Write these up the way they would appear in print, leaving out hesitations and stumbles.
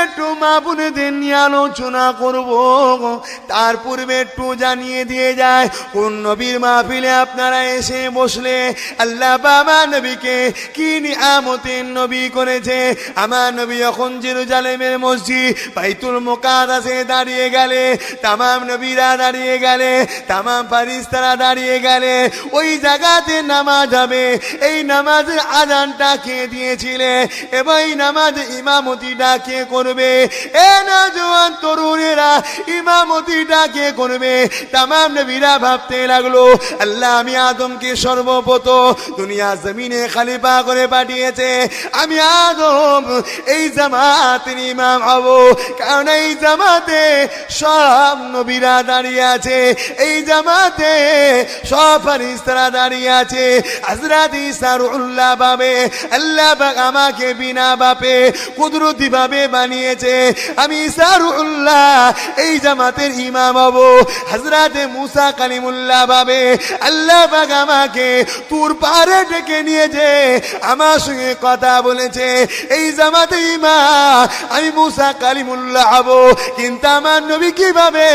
একটু মা বোনেদের নিয়ে আলোচনা করব। তার পূর্বে একটু জানিয়ে দিয়ে যায়, কোন নবীর মাহফিলে আপনারা এসে বসলে আল্লাহ বাবা নবীকে কি নিয়ামতের নবী করেছে। আমার নবী যখন জেরুজালেমের মসজিদ বাইতুল মুকাদ্দাসে দাঁড়িয়ে গেলে, তামাম নবীরা দাঁড়িয়ে গেলে, তামাম ফারিস্তারা দাঁড়িয়ে গেলে, ওই জায়গাতে নামাজ হবে। এই নামাজের আযানটা কে দিয়েছিলে এবং এই নামাজে ইমামতিটা কে করবে? এ নওজোয়ান তরুণেরা, ইমামতিটা কে করবে? তামাম নবীরা ভাবতে লাগলো, আল্লাহ আমি আদমকে সর্বপ্রথম দুনিয়া জমিনে খলিফা করে পাঠিয়েছে, আমি আদম এই জামাতের ইমাম হব। কারণ এই জামাতে সব নবীরা দাঁড়িয়ে আছে, এই জামাতে সব ফেরেশতারা দাঁড়িয়ে আছে। হযরত ঈসা রুহুল্লাহ ভাবে আল্লাহ পাক আমাকে বিনা বাপে কুদরতি ভাবে বানিয়েছে, আমি ঈসা রুহুল্লাহ এই জামাতের ইমাম হব। হযরত মুসা কালিমুল্লাহ ভাবে আল্লাহ পাক আমাকে তুর পাহাড়ে ডেকে নিয়েছে, আমার সঙ্গে কথা বলেছে, এই জামাতের ইমাম আমি মুসা কালিমুল্লাহ হব। কিন্তু আমার নবী কিভাবে?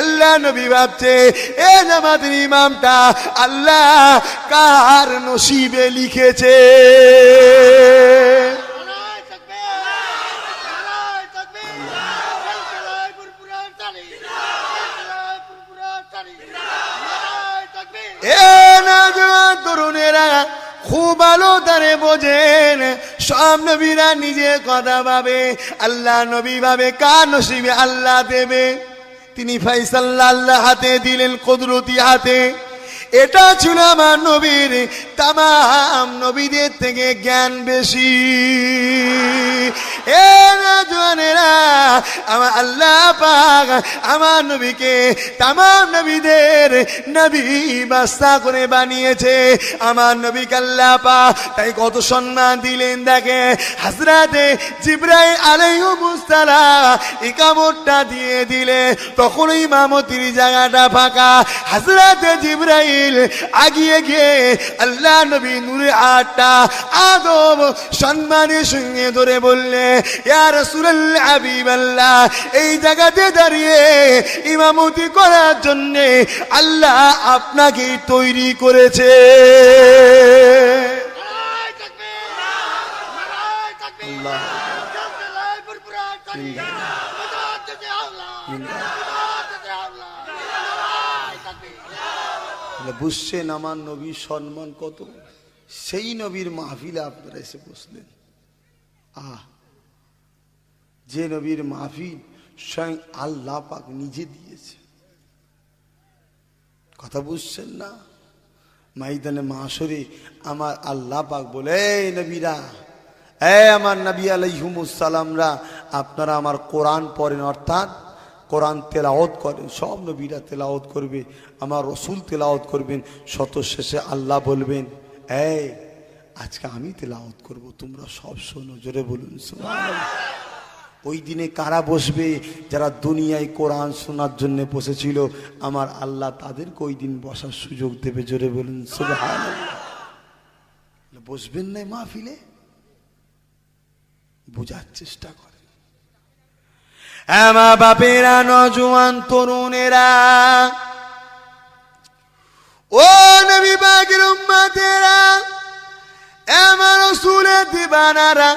আল্লাহ নবী ভাবছে এ জামাতের ইমামটা আল্লাহ কার নসিবে লিখেছে। তরুণেরা খুব ভালো তারে বোঝেন, সব নবীরা নিজে কথা ভাবে, আল্লাহ নবী ভাবে কার নসিবে আল্লাহ দেবে। তিনি ফাইসাল্লাহ আল্লাহ হাতে দিলেন, কুদরতি হাতে। এটা ছিল আমার নবীর তামাম নবীদের থেকে জ্ঞান বেশি। এ নওজোয়ানেরা, আমার আল্লাহ পাক আমার নবীকে তামাম নবীদের নবী বাদশা করে বানিয়েছে। আমার নবীকে আল্লাহ পাক তাই কত সম্মান দিলেন। দেখে হযরতে জিবরাইল আলাইহিস সালাম ইকামতটা দিয়ে দিলে, তখন ইমামতির জায়গাটা ফাঁকা। হযরতে জিবরাইল আগিয়ে গিয়ে আল্লাহ নবী নূরে আটটা আদম সম্মানের সঙ্গে ধরে বললে, ইয়া রাসূলুল্লাহ হাবিবাল্লাহ, এই জায়গাতে দাঁড়িয়ে ইমামতি করার জন্য আল্লাহ আপনাকে তৈরি করেছে। বুঝছেন আমার নবীর সম্মান কত? সেই নবীর মাহফিলে আপনারা এসে বসলেন। যে নবীর মাহফিল স্বয়ং আল্লাহ পাক নিজে দিয়েছে। কথা বুঝছেন না? ময়দানে মাশরে আমার আল্লাহ পাক বলে, এই নবীরা, আমার নবী আলাইহিমুস সালামরা, আপনারা আমার কোরআন পড়েন, অর্থাৎ কোরআন তেলাওয়াত করেন। সব নবীরা তেলাওয়াত করবে, আমার রসুল তেলাওয়াত করবেন। শত শেষে আল্লাহ বলবেন, এই আজকে আমি তেলাওয়াত করব, তোমরা সব শোনো। জোরে বলুন সুবহানাল্লাহ। ওই দিনে কারা বসবে? যারা দুনিয়ায় কোরআন শোনার জন্য বসেছিল, আমার আল্লাহ তাদেরকে ওই দিন বসার সুযোগ দেবে। জোরে বলুন সুবহানাল্লাহ। বসবেন না মাহফিলে? বোঝার চেষ্টা করেন। মা বাপেরা, নওজোয়ান তরুণেরা, ও নবী পাকের উম্মতেরা, আমার রাসূলের দিবানারা,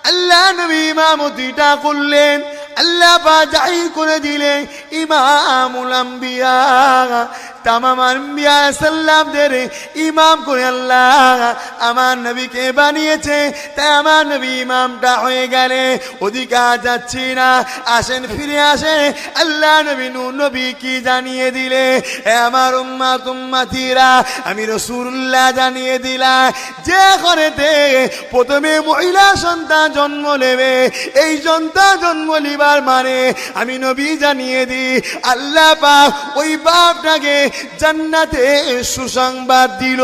আল্লাহ নবী ইমামতিটা করলেন। আল্লাহ পাক জাহির করে দিলেন ইমামুল আম্বিয়া, তামাম আম্বিয়া সাল্লামদের ইমাম করে আল্লাহ আমার নবীকে বানিয়েছে। তাই আমার নবী ইমামটা হয়ে গেলে অধিকার যাচ্ছি না, আসেন ফিরে আসেন। আল্লাহ নবী নূর নবী কি জানিয়ে দিলে, আমার উম্মত উম্মতিরা, আমি রাসূলুল্লাহ জানিয়ে দিলাম, যে ঘরেতে প্রথমে মহিলা সন্তান জন্ম নেবে, এই সন্তান জন্ম নিবার মানে আমি নবী জানিয়ে দিই, আল্লাহ পাক ওই বাপটাকে জান্নাতে সুসংবাদ দিল।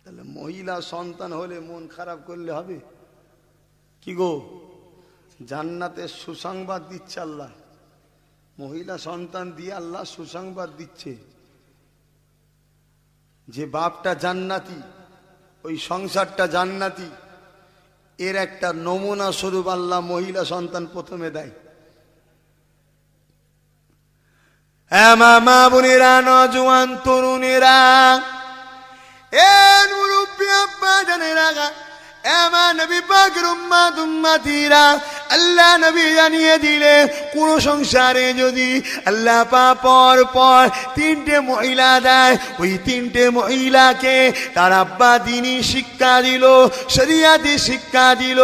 তাহলে মহিলা সন্তান হলে মন খারাপ করলে হবে কি গো? জান্নাতে সুসংবাদ দিচ্ছে আল্লাহ। মহিলা সন্তান দিয়ে আল্লাহ সুসংবাদ দিচ্ছে। যে বাপটা জান্নাতি, ওই সংসারটা জান্নাতি, এর একটা নমুনা স্বরূপ আল্লাহ মহিলা সন্তান প্রথমে দেয়। হ্যাঁ মা বোনেরা, নজওয়ান তরুণেরা, এ মুরব্বী আব্বা জানেরা, এমা নবী পাকের উম্মত উম্মতিরা, আল্লাহ নবী জানিয়ে দিলে কোন সংসারে যদি আল্লাহ পাক পর পর তিনটে মহিলা দেয়, ওই তিনটে মহিলাকে তার আব্বা দ্বীনি শিক্ষা দিল, শরিয়াতি শিক্ষা দিল,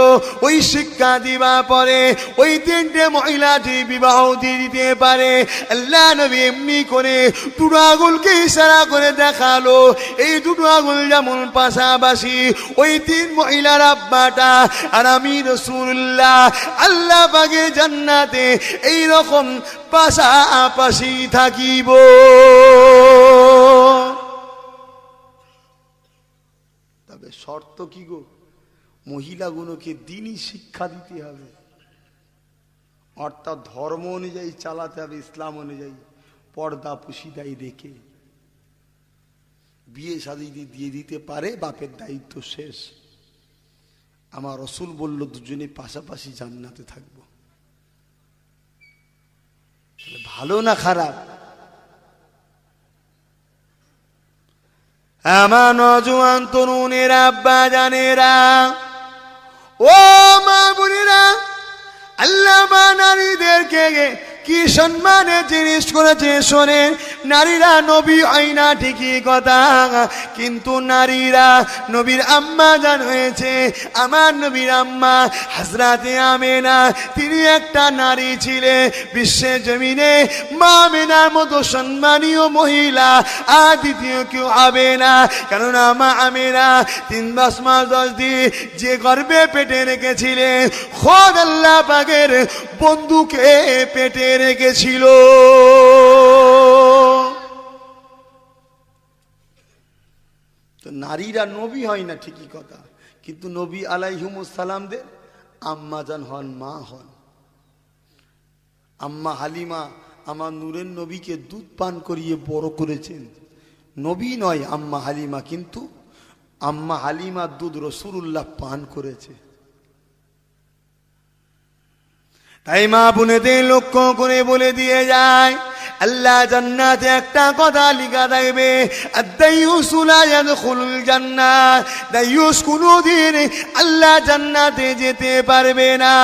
ওই শিক্ষা দিবা পরে ওই তিনটে মহিলাটি বিবাহ দিয়ে দিতে পারে। আল্লাহ নবী এমনি করে দুটো আঙুলকে ইশারা করে দেখালো, এই দুটো আঙুল যেমন পাশাপাশি ওই তিন মহিলার আব্বাটা আর আমি রাসূলুল্লাহ আল্লাহ পাকের জান্নাতে এই রকম পাশাপাশি থাকিব। তবে শর্ত কি গো, মহিলাগুলোকে দ্বীনি শিক্ষা দিতে হবে, অর্থাৎ ধর্ম অনুযায়ী চালাতে হবে, ইসলাম অনুযায়ী পর্দা পুশিদাই রেখে বিয়ে শাদী দিয়ে দিতে পারে, বাপের দায়িত্ব শেষ। আমার রাসূল বলল দুজনে পাশাপাশি জান্নাতে থাকবো। ভালো না খারাপ? আমার নওজোয়ান তরুণেরা, আব্বা জানেরা, ও মা বোনেরা, আল্লাহ মা নারীদেরকে কি সম্মানের জিনিস করেছে শোনেন। নারীরা নবী আইনা ঠিকই কথা, কিন্তু নারীরা নবীর আম্মা জান হয়েছে। আমার নবীর আম্মা হযরতে আমেনা, তিনি একটা নারী ছিলেন বিশ্বের জমিনে মা আমেনার মতো সম্মানীয় মহিলা আর দ্বিতীয় কেউ হবে না। কেননা মা আমেনা 3 মাস 10 দিন যে গর্ভে পেটে রেখেছিলেন, খোদ আল্লাহ পাকের বন্ধুকে পেটে রেখেছিল। তো নারীরা নবী হয় না ঠিকই কথা, কিন্তু নবী আলাইহিমুস সালামদের আম্মা জান হন, মা হন। আম্মা হালিমা আমার নূরের নবীকে দুধ পান করিয়ে বড় করেছেন। নবী নয় আম্মা হালিমা, কিন্তু আম্মা হালিমার দুধ রাসূলুল্লাহ পান করেছে। তাই মা বোনেদের লক্ষ্য করে বলে দিয়ে যায়, আল্লাহ জান্নাতে একটা কথা লিখা থাকবে, আদ-দাইয়ুসু লা ইয়াদখুলুল জান্নাহ, দাইয়ুস কোনদিন আল্লাহ জান্নাতে যেতে পারবে না।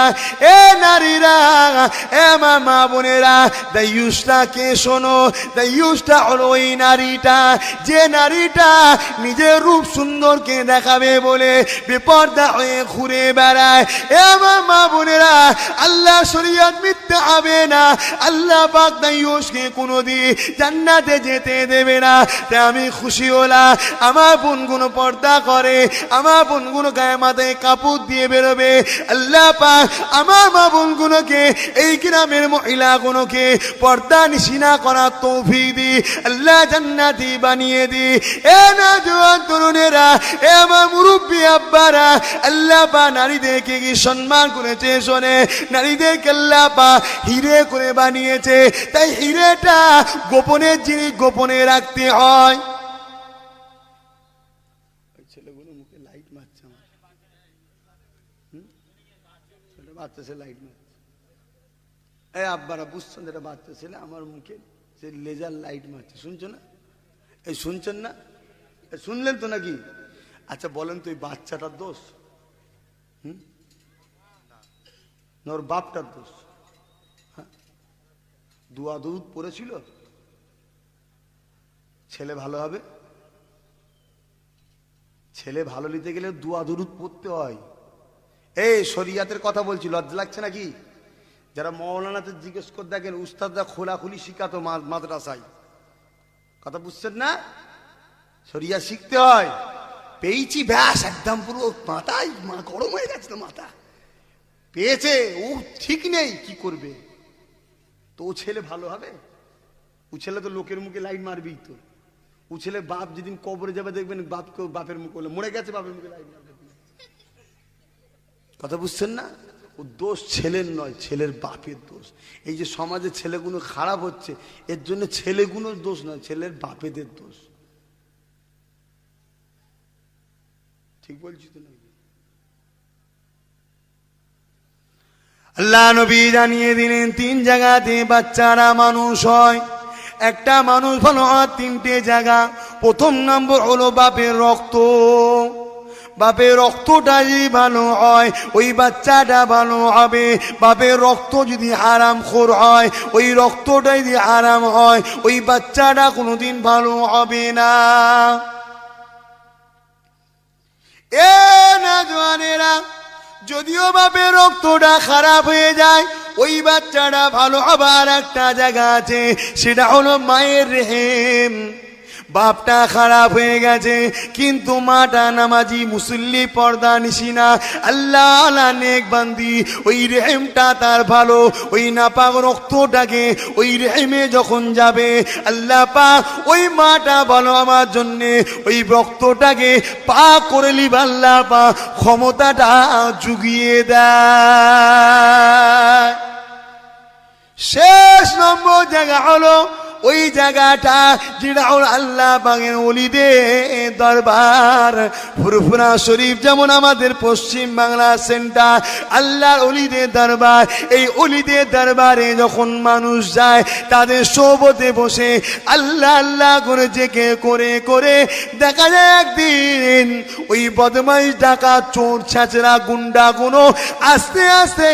এ নারীরা, এ মা বোনেরা, দাইয়ুসটা কে শোনো। দাইয়ুসটা হলো ওই নারীটা, যে নারীটা নিজের রূপ সুন্দরকে দেখাবে বলে বেপরদা হয়ে ঘুরে বেড়ায়। এ মা বোনেরা, আল্লাহ শরীয়ত মিথ্যা হবে না, আল্লাহ পাক দাইয়ুসকে কোনদিন জান্নাতে যেতে দেবে না। তাই আমি খুশি হলাম আমার বোনগুলো পর্দা করে, আমার বোনগুলো গায়ে মাথায় কাপড় দিয়ে বেরোবে। আল্লাহ পাক আমার মা বোনগুলোকে, এই গ্রামের মহিলাগুলোকে পর্দা নিশিনা করার তৌফিক দি, আল্লাহ জান্নাতি বানিয়ে দি। এ নওজোয়ান তরুণেরা, এ আমার মুরব্বী আব্বারা, আল্লাহ পাক নারীদেরকে কি সম্মান করেছে শোনে। নারীদেরকে আল্লাহ পাক হিরে করে বানিয়েছে, তাই হিরেটা গোপনের জিনিস গোপনে রাখতে হয়। ছেলেগুলো মুখে লাইট মারছে, আমার বাচ্চা ছেলে লাইট মারছে। এই আব্বারা বুঝছেন, যেটা বাচ্চা ছেলে আমার মুখে সে লেজার লাইট মারছে, শুনছো না? এই শুনছেন না? শুনলেন তো নাকি? আচ্ছা বলেন তো, এই বাচ্চাটার দোষ না ওর বাপটার দোষ? দুয়া দুরুদ পড়েছিল, ছেলে ভালো হবে। ছেলে ভালো নিতে গেলে দুয়া দুরুদ পড়তে হয়। এই শরিয়াতের কথা বলছি, লজ্জা লাগছে নাকি? যারা মৌলানাতে জিজ্ঞেস করে দেখেন, উস্তাদরা খোলাখুলি শিখাতো মাদ্রাসায়, কথা বুঝছেন না? শরিয়া শিখতে হয়। পেয়েছি ব্যাস, একদম পুরো মাথায় গরম হয়ে গেছে, তো মাথা পেয়েছে, ও ঠিক নেই, কি করবে? তো ও ছেলে ভালো হবে? ও ছেলে তো লোকের মুখে লাইট মারবি। তো ও ছেলে বাপ যেদিন কবরে যাবে দেখবেন বাপের মুখে মরে গেছে, বাপের মুখে লাইট মারবে। কথা বুঝছেন না? ও দোষ ছেলের নয়, ছেলের বাপের দোষ। এই যে সমাজে ছেলেগুলো খারাপ হচ্ছে, এর জন্য ছেলেগুলোর দোষ নয়, ছেলের বাপেদের দোষ। ঠিক বলছি তো নাকি? আল্লাহ নবী জানিয়ে দিলেন 3 জায়গাতে বাচ্চারা মানুষ হয়। একটা মানুষ ভালো হয় 3টে জায়গা। প্রথম নম্বর হলো বাপের রক্ত। বাপের রক্তটা যদি ভালো হয় ওই বাচ্চাটা ভালো হবে। বাপের রক্ত যদি হারামখোর হয়, ওই রক্তটা যদি হারাম হয়, ওই বাচ্চাটা কোনোদিন ভালো হবে না। এ নওজওয়ানেরা, যদিও বাপের রক্তটা খারাপ হয়ে যায়, ওই বাচ্চাটা ভালো হবার একটা জায়গা আছে, সেটা হলো মায়ের রেহেম। বাপটা খারাপ হয়ে গেছে কিন্তু মাটা নামাজি, মুসল্লি, পর্দা নিশিনা, আল্লাহ নেক বান্দি, ওই রেহেমটা তার ভালো। ওই নাপাক রক্তটাকে ওই রেহেমে যখন যাবে, আল্লাহ পাক ওই মাটা ভালো আমার জন্যে ওই রক্তটাকে পাক করে লিব, আল্লাহ পাক ক্ষমতাটা জুগিয়ে দেয়। শেষ নম্বর জায়গা হলো ওই জায়গাটা যেটা হলো আল্লাহ পাকের ওলিদের দরবার। ফুরফুরা শরীফ যেমন আমাদের পশ্চিম বাংলা সেন্টার, আল্লাহর ওলিদের দরবার। এই ওলিদের দরবারে যখন মানুষ যায়, তাদের সোবতে বসে আল্লাহ আল্লাহ করে জেকে করে করে দেখা যায় একদিন ওই বদমাইশ, ডাকাত, চোর, ছেঁচড়া, গুন্ডা গুনো আস্তে আস্তে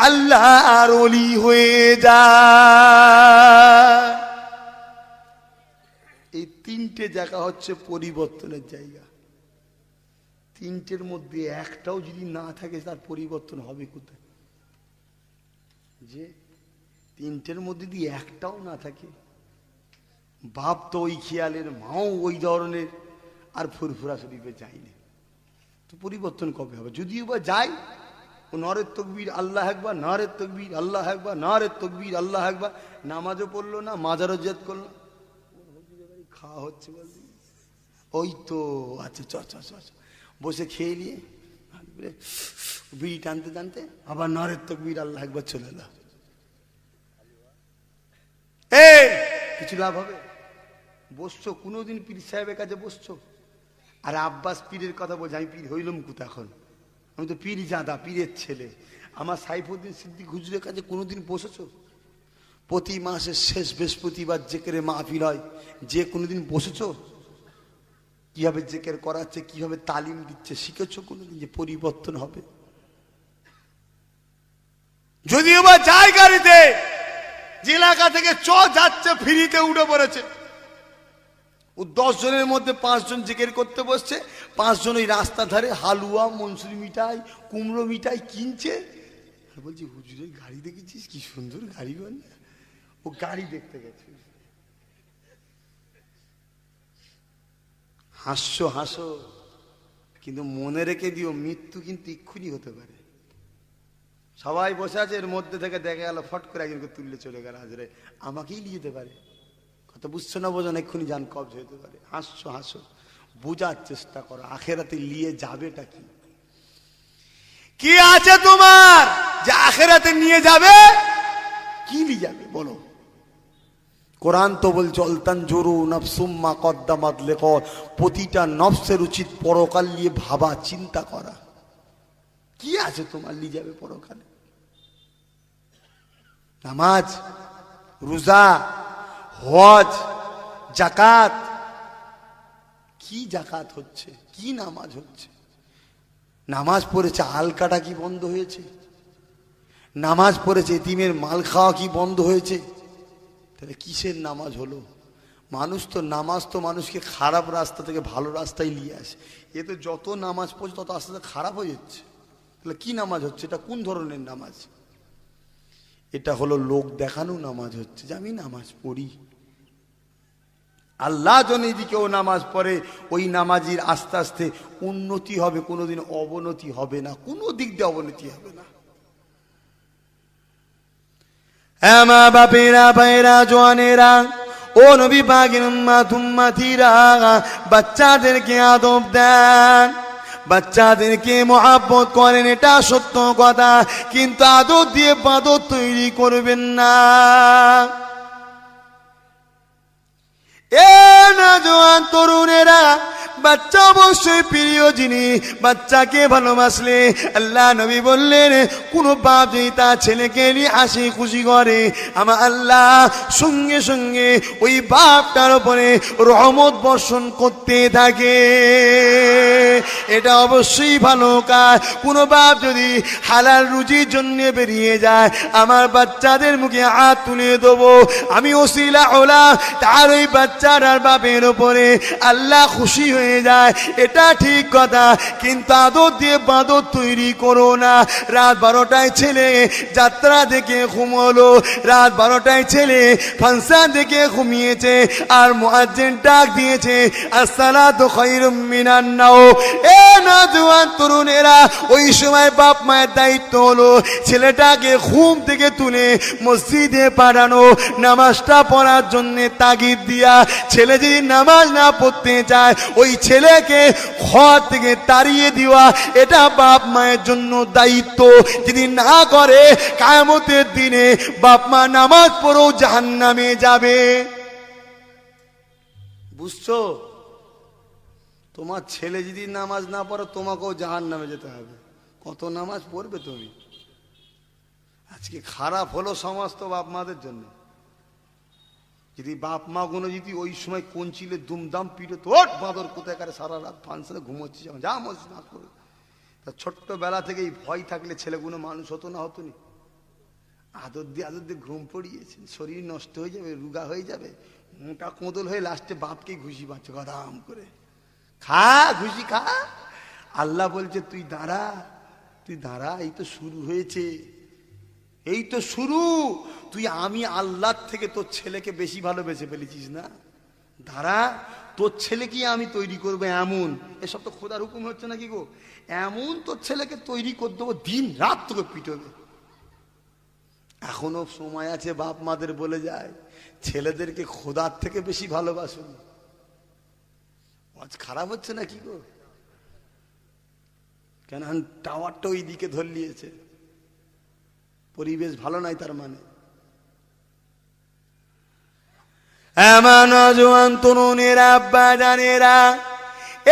আল্লাহর ওলি হয়ে যায়। এই 3টে জায়গা হচ্ছে পরিবর্তনের জায়গা। 3টের মধ্যে একটাও যদি না থাকে, তার পরিবর্তন হবে কোথায়? যে 3টের মধ্যে যদি একটাও না থাকে, বাপ তো ওই খেয়ালের, মাও ওই ধরনের, আর ফুরফুরা শরীফে যায়নি, তো পরিবর্তন কবে হবে? যদিও বা যাই, ও নারে তাকবীর আল্লাহ আকবার, নারে তাকবীর আল্লাহ আকবার, নারে তাকবীর আল্লাহ আকবার, নামাজও পড়লো না, মাজারও জিয়ারত করলো, খাওয়া হচ্ছে বলছি, ওই তো আচ্ছা চ চ চ বসে খেয়ে নিয়ে বিড়ি টানতে টানতে আবার নারে তাকবীর আল্লাহ একবার চলে এলো। কিছু লাভ হবে? বসছো কোনোদিন পীর সাহেবের কাছে বসছো? আর আব্বাস পীরের কথা বলছে, আমি পীর হইলাম কোথা, এখন আমি তো পীর জাদা, পীরের ছেলে। আমার সাইফুদ্দিন সিদ্দিক হুজুরের কাছে কোনোদিন বসেছো? প্রতি মাসের শেষ বৃহস্পতিবার জেকেরে মাহফিল হয়, যে কোনোদিন বসেছো? কিভাবে জেকের করাচ্ছে, কিভাবে তালিম দিচ্ছে শিখেছো কোনোদিন? যে পরিবর্তন হবে? যদিও বা যায় গাড়িতে, যে এলাকা থেকে যাচ্ছে ফ্রিতে উঠে পড়েছে, ও 10 জনের মধ্যে 5 জন জিকির করতে বসছে, 5 জন ওই রাস্তা ধারে হালুয়া, মনসুরি মিঠাই, কুমড়ো মিঠাই কিনছে। বলছি, হুজুরের গাড়ি দেখেছিস, কি সুন্দর গাড়ি, বল। ও গাড়ি দেখতে গেছে। হাসছো হাসো, কিন্তু মনে রেখে দিও, মৃত্যু কিন্তু এক্ষুনি হতে পারে। সবাই বসে আছে, এর মধ্যে থেকে দেখা গেল ফট করে একজনকে তুললে চলে গেল, হাজরে আমাকেই নিয়ে যেতে পারে। কথা বুঝছো না? বোঝো না? এক্ষুনি জান কবজ হতে পারে। হাসছো হাসো, বোঝার চেষ্টা করো আখেরাতে নিয়ে যাবেটা কি। কি আছে তোমার যে আখেরাতে নিয়ে যাবে? কি নিয়ে যাবে বলো? কোরআন তো বলছে, অলতানজুরু নাফসুম মা কদ্দামাত লিগাদ, প্রতিটা নফসের উচিত পরকাল নিয়ে ভাবা, চিন্তা করা। কি আছে তোমার নিয়ে যাবে পরকালে? নামাজ, রোজা, হজ, যাকাত। কি যাকাত হচ্ছে, কি নামাজ হচ্ছে? নামাজ পড়েছে আলকাটা কি বন্ধ হয়েছে? নামাজ পড়েছে এতিমের মাল খাওয়া কি বন্ধ হয়েছে? তাহলে কিসের নামাজ হলো? মানুষ তো নামাজ তো মানুষকে খারাপ রাস্তা থেকে ভালো রাস্তায় নিয়ে আসে। এ তো যত নামাজ পড়ছে তত আস্তে আস্তে খারাপ হয়ে যাচ্ছে। তাহলে কি নামাজ হচ্ছে? এটা কোন ধরনের নামাজ? এটা হলো লোক দেখানো নামাজ হচ্ছে, যে আমি নামাজ পড়ি। আল্লাহ যদি কেউ নামাজ পড়ে, ওই নামাজির আস্তে আস্তে উন্নতি হবে, কোনোদিন অবনতি হবে না, কোনো দিক দিয়ে অবনতি হবে না। হ্যাঁ মা বাপেরা, ভাইরা, জওয়ানেরা, ও নবী পাকের উম্মত উম্মতিরা, বাচ্চাদেরকে আদব দেন, বাচ্চাদেরকে মহব্বত করেন, এটা সত্য কথা, কিন্তু আদব দিয়ে বাদত তৈরি করবেন না। এ নওজোয়ান তরুণেরা, বাচ্চা অবশ্যই প্রিয় জিনিস। বাচ্চাকে ভালোবাসলে আল্লাহ নবী বললেন, কোনো বাপ যদি তার ছেলেকে নিয়ে হাসি খুশি করে, আমার আল্লাহ সঙ্গে সঙ্গে ওই বাপটার উপরে রহমত বর্ষণ করতে থাকে। এটা অবশ্যই ভালো কাজ। কোনো বাপ যদি হালাল রুজির জন্য বেরিয়ে যায়, আমার বাচ্চাদের মুখে হাত তুলে দেবো, আমি ওসিলা হলাম তার ওই বাচ্চাটার বাপের উপরে আল্লাহ খুশি হয়ে যায়। এটা ঠিক কথা, কিন্তু আদর দিয়ে বাঁদর তৈরি করো না। রাত 12টায় ছেলে যাত্রা দেখে ঘুমোলো, রাত 12টায় ছেলে ফাংশন দেখে ঘুমিয়েছে, আর মুয়াজ্জিন ডাক দিয়েছে আসসালাতু খায়রুম মিনান নাওম। এ নওজোয়ান তরুণেরা, ওই সময় বাপ মায়ের দায়িত্ব হলো ছেলেটাকে ঘুম থেকে তুলে মসজিদে পাঠানো, নামাজটা পড়ার জন্য তাগিদ দিয়া। ছেলে যদি নামাজ না পড়তে চায়, ওই ছেলেকে ঘর থেকে তাড়িয়ে দেওয়া, এটা বাপ মায়ের জন্য দায়িত্ব। যদি না করে, কিয়ামতের দিনে বাপ মা নামাজ পড়েও জাহান্নামে যাবে। বুঝছো? তোমার ছেলে যদি নামাজ না পড়ে, তোমাকেও জাহান্নামে যেতে হবে। কত নামাজ পড়বে তুমি? আজকে খারাপ হলো সমস্ত বাপ মাদের জন্য। যদি বাপ মা গুলো যদি ওই সময় কঞ্চিলে দুমদাম পিটে, তো বাঁদর কোথায় কারে সারা রাত ফাংশনে ঘুমোচ্ছিস, যা মসজিদ না করে। তা ছোট্টবেলা থেকেই ভয় থাকলে ছেলেগুলো মানুষ হতো না, হতো নি? আদর দিয়ে ঘুম পড়িয়েছে, শরীর নষ্ট হয়ে যাবে, রুগা হয়ে যাবে, মোটা কোঁদল হয়ে লাস্টে বাপকে ঘুষি পাচ্ছে গদাম করে। খা ঘুষি খা। আল্লাহ বলছে তুই দাঁড়া, তুই দাঁড়া, এই তো শুরু হয়েছে, এই তো শুরু। তুই আমি আল্লাহর থেকে তোর ছেলেকে বেশি ভালোবেসে ফেলেছিস না, দাঁড়া, তোর ছেলেকে আমি তৈরি করবো এমন। এসব তো খোদার হুকুম হচ্ছে নাকি গো? এমন তোর ছেলেকে তৈরি করে দেবো, দিন রাত তোকে পিটবে। এখনো সময় আছে, বাপ মাদের বলে যায় ছেলেদেরকে খোদার থেকে বেশি ভালোবাসুন। আজ খারাপ হচ্ছে না কি গো? কেন টাওয়ারটা ওই দিকে ধরলিয়েছে, পরিবেশ ভালো নাই তার মানে। আমার নওজোয়ান তরুণেরা, আব্বা জানেরা,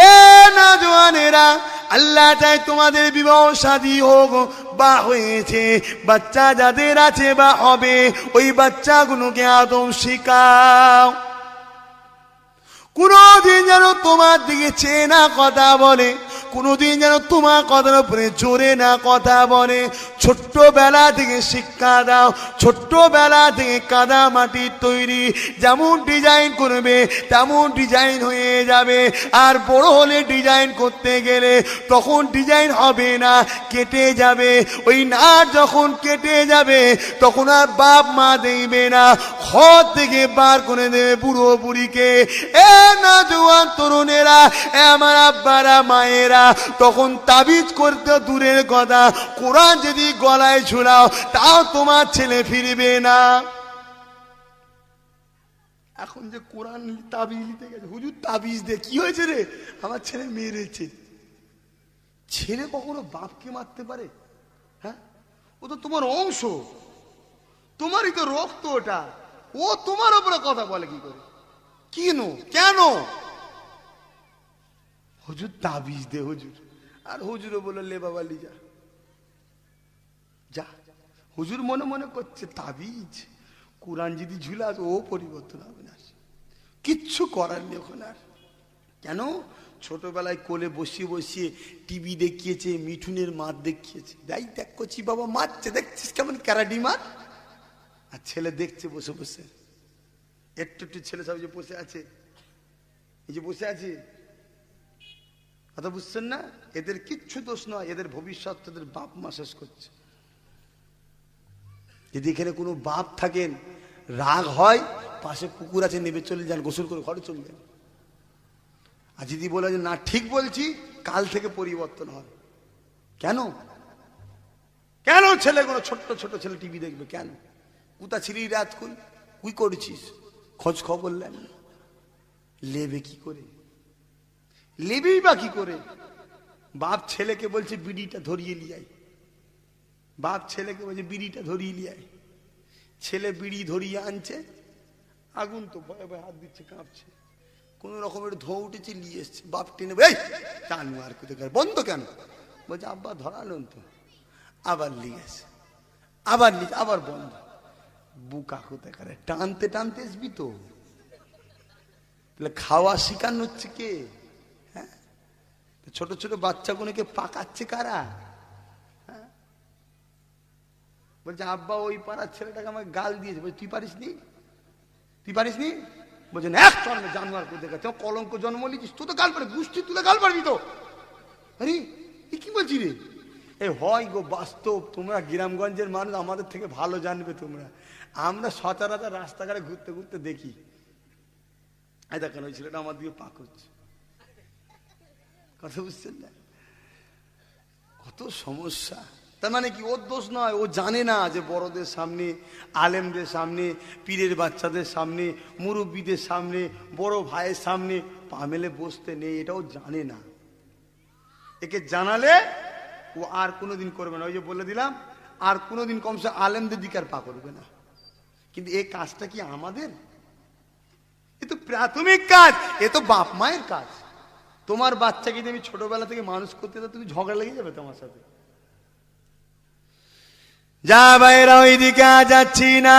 এ নওজোয়ানেরা, আল্লাহ চাই তোমাদের বিবাহ শাদী হোক বা হয়েছে, বাচ্চা যাদের আছে বা হবে, ওই বাচ্চাগুলোকে আদব শিখাও। কোনদিন যেন তোমার দিকে চেয়ে না কথা বলে, কোনদিন যেন তোমার কথার উপরে জোরে না কথা বলে। ছোট্টবেলা থেকে শিক্ষা দাও, ছোট্টবেলা থেকে কাদা মাটির তৈরি, যেমন ডিজাইন করবে তেমন ডিজাইন হয়ে যাবে। আর বড় হলে ডিজাইন করতে গেলে তখন ডিজাইন হবে না, কেটে যাবে। ওই নাট যখন কেটে যাবে, তখন আর বাপ মা দেখবে না, ঘর থেকে বার করে দেবে বুড়ো বুড়িকে। এ নওজোয়ান তরুণেরা, আমার আব্বারা মায়েরা, তখন তাবিজ করতে দূরের কথা, কোরআন যদি গলায় ঝুলাও তাও তোমার ছেলে ফিরবে না। এখন যে কোরআন তাবিজ নিতে গেছে, হুজুর তাবিজ দে, কি হয়েছে রে? আমার ছেলে মেরেছে। ছেলে কখনো বাপকে মারতে পারে? হ্যাঁ, ও তো তোমার অংশ, তোমারই তো রক্ত ওটা। ও তোমার উপরে কথা বলে কি করে? কেন? হুজুর তাবিজ দে হুজুর। আর হুজুরও বলল লে বাবা লি যা যা। হুজুর মনে মনে করছে তাবিজ, কোরআন যদি ঝুলাস ও পরিবর্তন হবে না, কিচ্ছু করার নেই ওখানে আর। কেন? ছোটবেলায় কোলে বসিয়ে বসিয়ে টিভি দেখিয়েছে, মিঠুনের মার দেখিয়েছে, দেখ করছি বাবা মারছে, দেখছিস কেমন ক্যারাডি মার। আর ছেলে দেখছে বসে বসে, একটু একটু ছেলে সব যে বসে আছে, এই যে বসে আছে, কথা বুঝছেন না? এদের কিচ্ছু দোষ নয়, এদের ভবিষ্যৎ তাদের বাপ মা শেষ করছে। যদি এখানে কোনো বাপ থাকেন, রাগ হয়, পাশে পুকুর আছে, নেবে চলে যান, গোসল করে ঘরে চলে যান। আর যদি বলে যে না ঠিক বলছি, কাল থেকে পরিবর্তন হয়। কেন ছেলেগুলো, ছোট্ট ছোট ছেলে টিভি দেখবে কেন? কোথা ছিলি রাত কুই করছিস? খোঁজ খবর নেন। লেবে কি করে? লেবেই বা কি করে? বাপ ছেলেকে বলছে বিড়িটা ধরিয়ে লিয়াই, বাপ ছেলেকে বলছে বিড়িটা ধরিয়ে লিয়াই। ছেলে বিড়ি ধরিয়ে আনছে, আগুন তো ভয়ে ভয়ে হাত দিচ্ছে, কাঁপছে। কোন রকমের ধোঁ উঠেছে, নিয়ে এসছে। বাপ টেনে এই জানোয়ার কোথাকার, বন্ধ কেন? বলছে আব্বা ধরালেন তো। আবার নিয়ে আসে, আবার নিয়ে, আবার বন্ধ। বুকা কোথাকার, টানতে টানতে আসবি তো। খাওয়া শিখানো হচ্ছে কে? হ্যাঁ, ছোট ছোট বাচ্চাগুলোকে পাকাচ্ছে কারা? হ্যাঁ, বলছে আব্বা ওই পাড়ার ছেলেটাকে আমাকে গাল দিয়েছে। বলছে তুই পারিস নি, তুই পারিস নি? বলছে না, এক চল জানোয়ার করতে গেছে, কলঙ্ক জন্ম লিখিস, তুই তো গাল পারবি, গুষ্টি তুলে গাল পারবি তো। আরে এ কি বলছি রে? এ হয় গো বাস্তব, তোমরা গ্রামগঞ্জের মানুষ আমাদের থেকে ভালো জানবে তোমরা। আমরা সচরাচর রাস্তাঘাটে ঘুরতে ঘুরতে দেখি, এই দেখেন ওই ছেলেটা আমার দিকে পা করছে। কথা বুঝছেন না? কত সমস্যা। তার মানে কি ওর দোষ নয়, ও জানে না যে বড়দের সামনে, আলেমদের সামনে, পীরের বাচ্চাদের সামনে, মুরব্বীদের সামনে, বড় ভাইয়ের সামনে পা মেলে বসতে নেই, এটাও জানে না। একে জানালে ও আর কোনোদিন করবে না। ওই যে বলে দিলাম, আর কোনোদিন কমসে আলেমদের দিকে আর পা করবে না। কিন্তু এই কাজটা কি আমাদের? এ তো প্রাথমিক কাজ, এ তো বাপ মায়ের কাজ। তোমার বাচ্চাকে যদি আমি ছোটবেলা থেকে মানুষ করতে তো তুমি ঝগড়া লেগে যাবে তোমার সাথে। যা ভাইরা ওইদিকে যাচ্ছি না।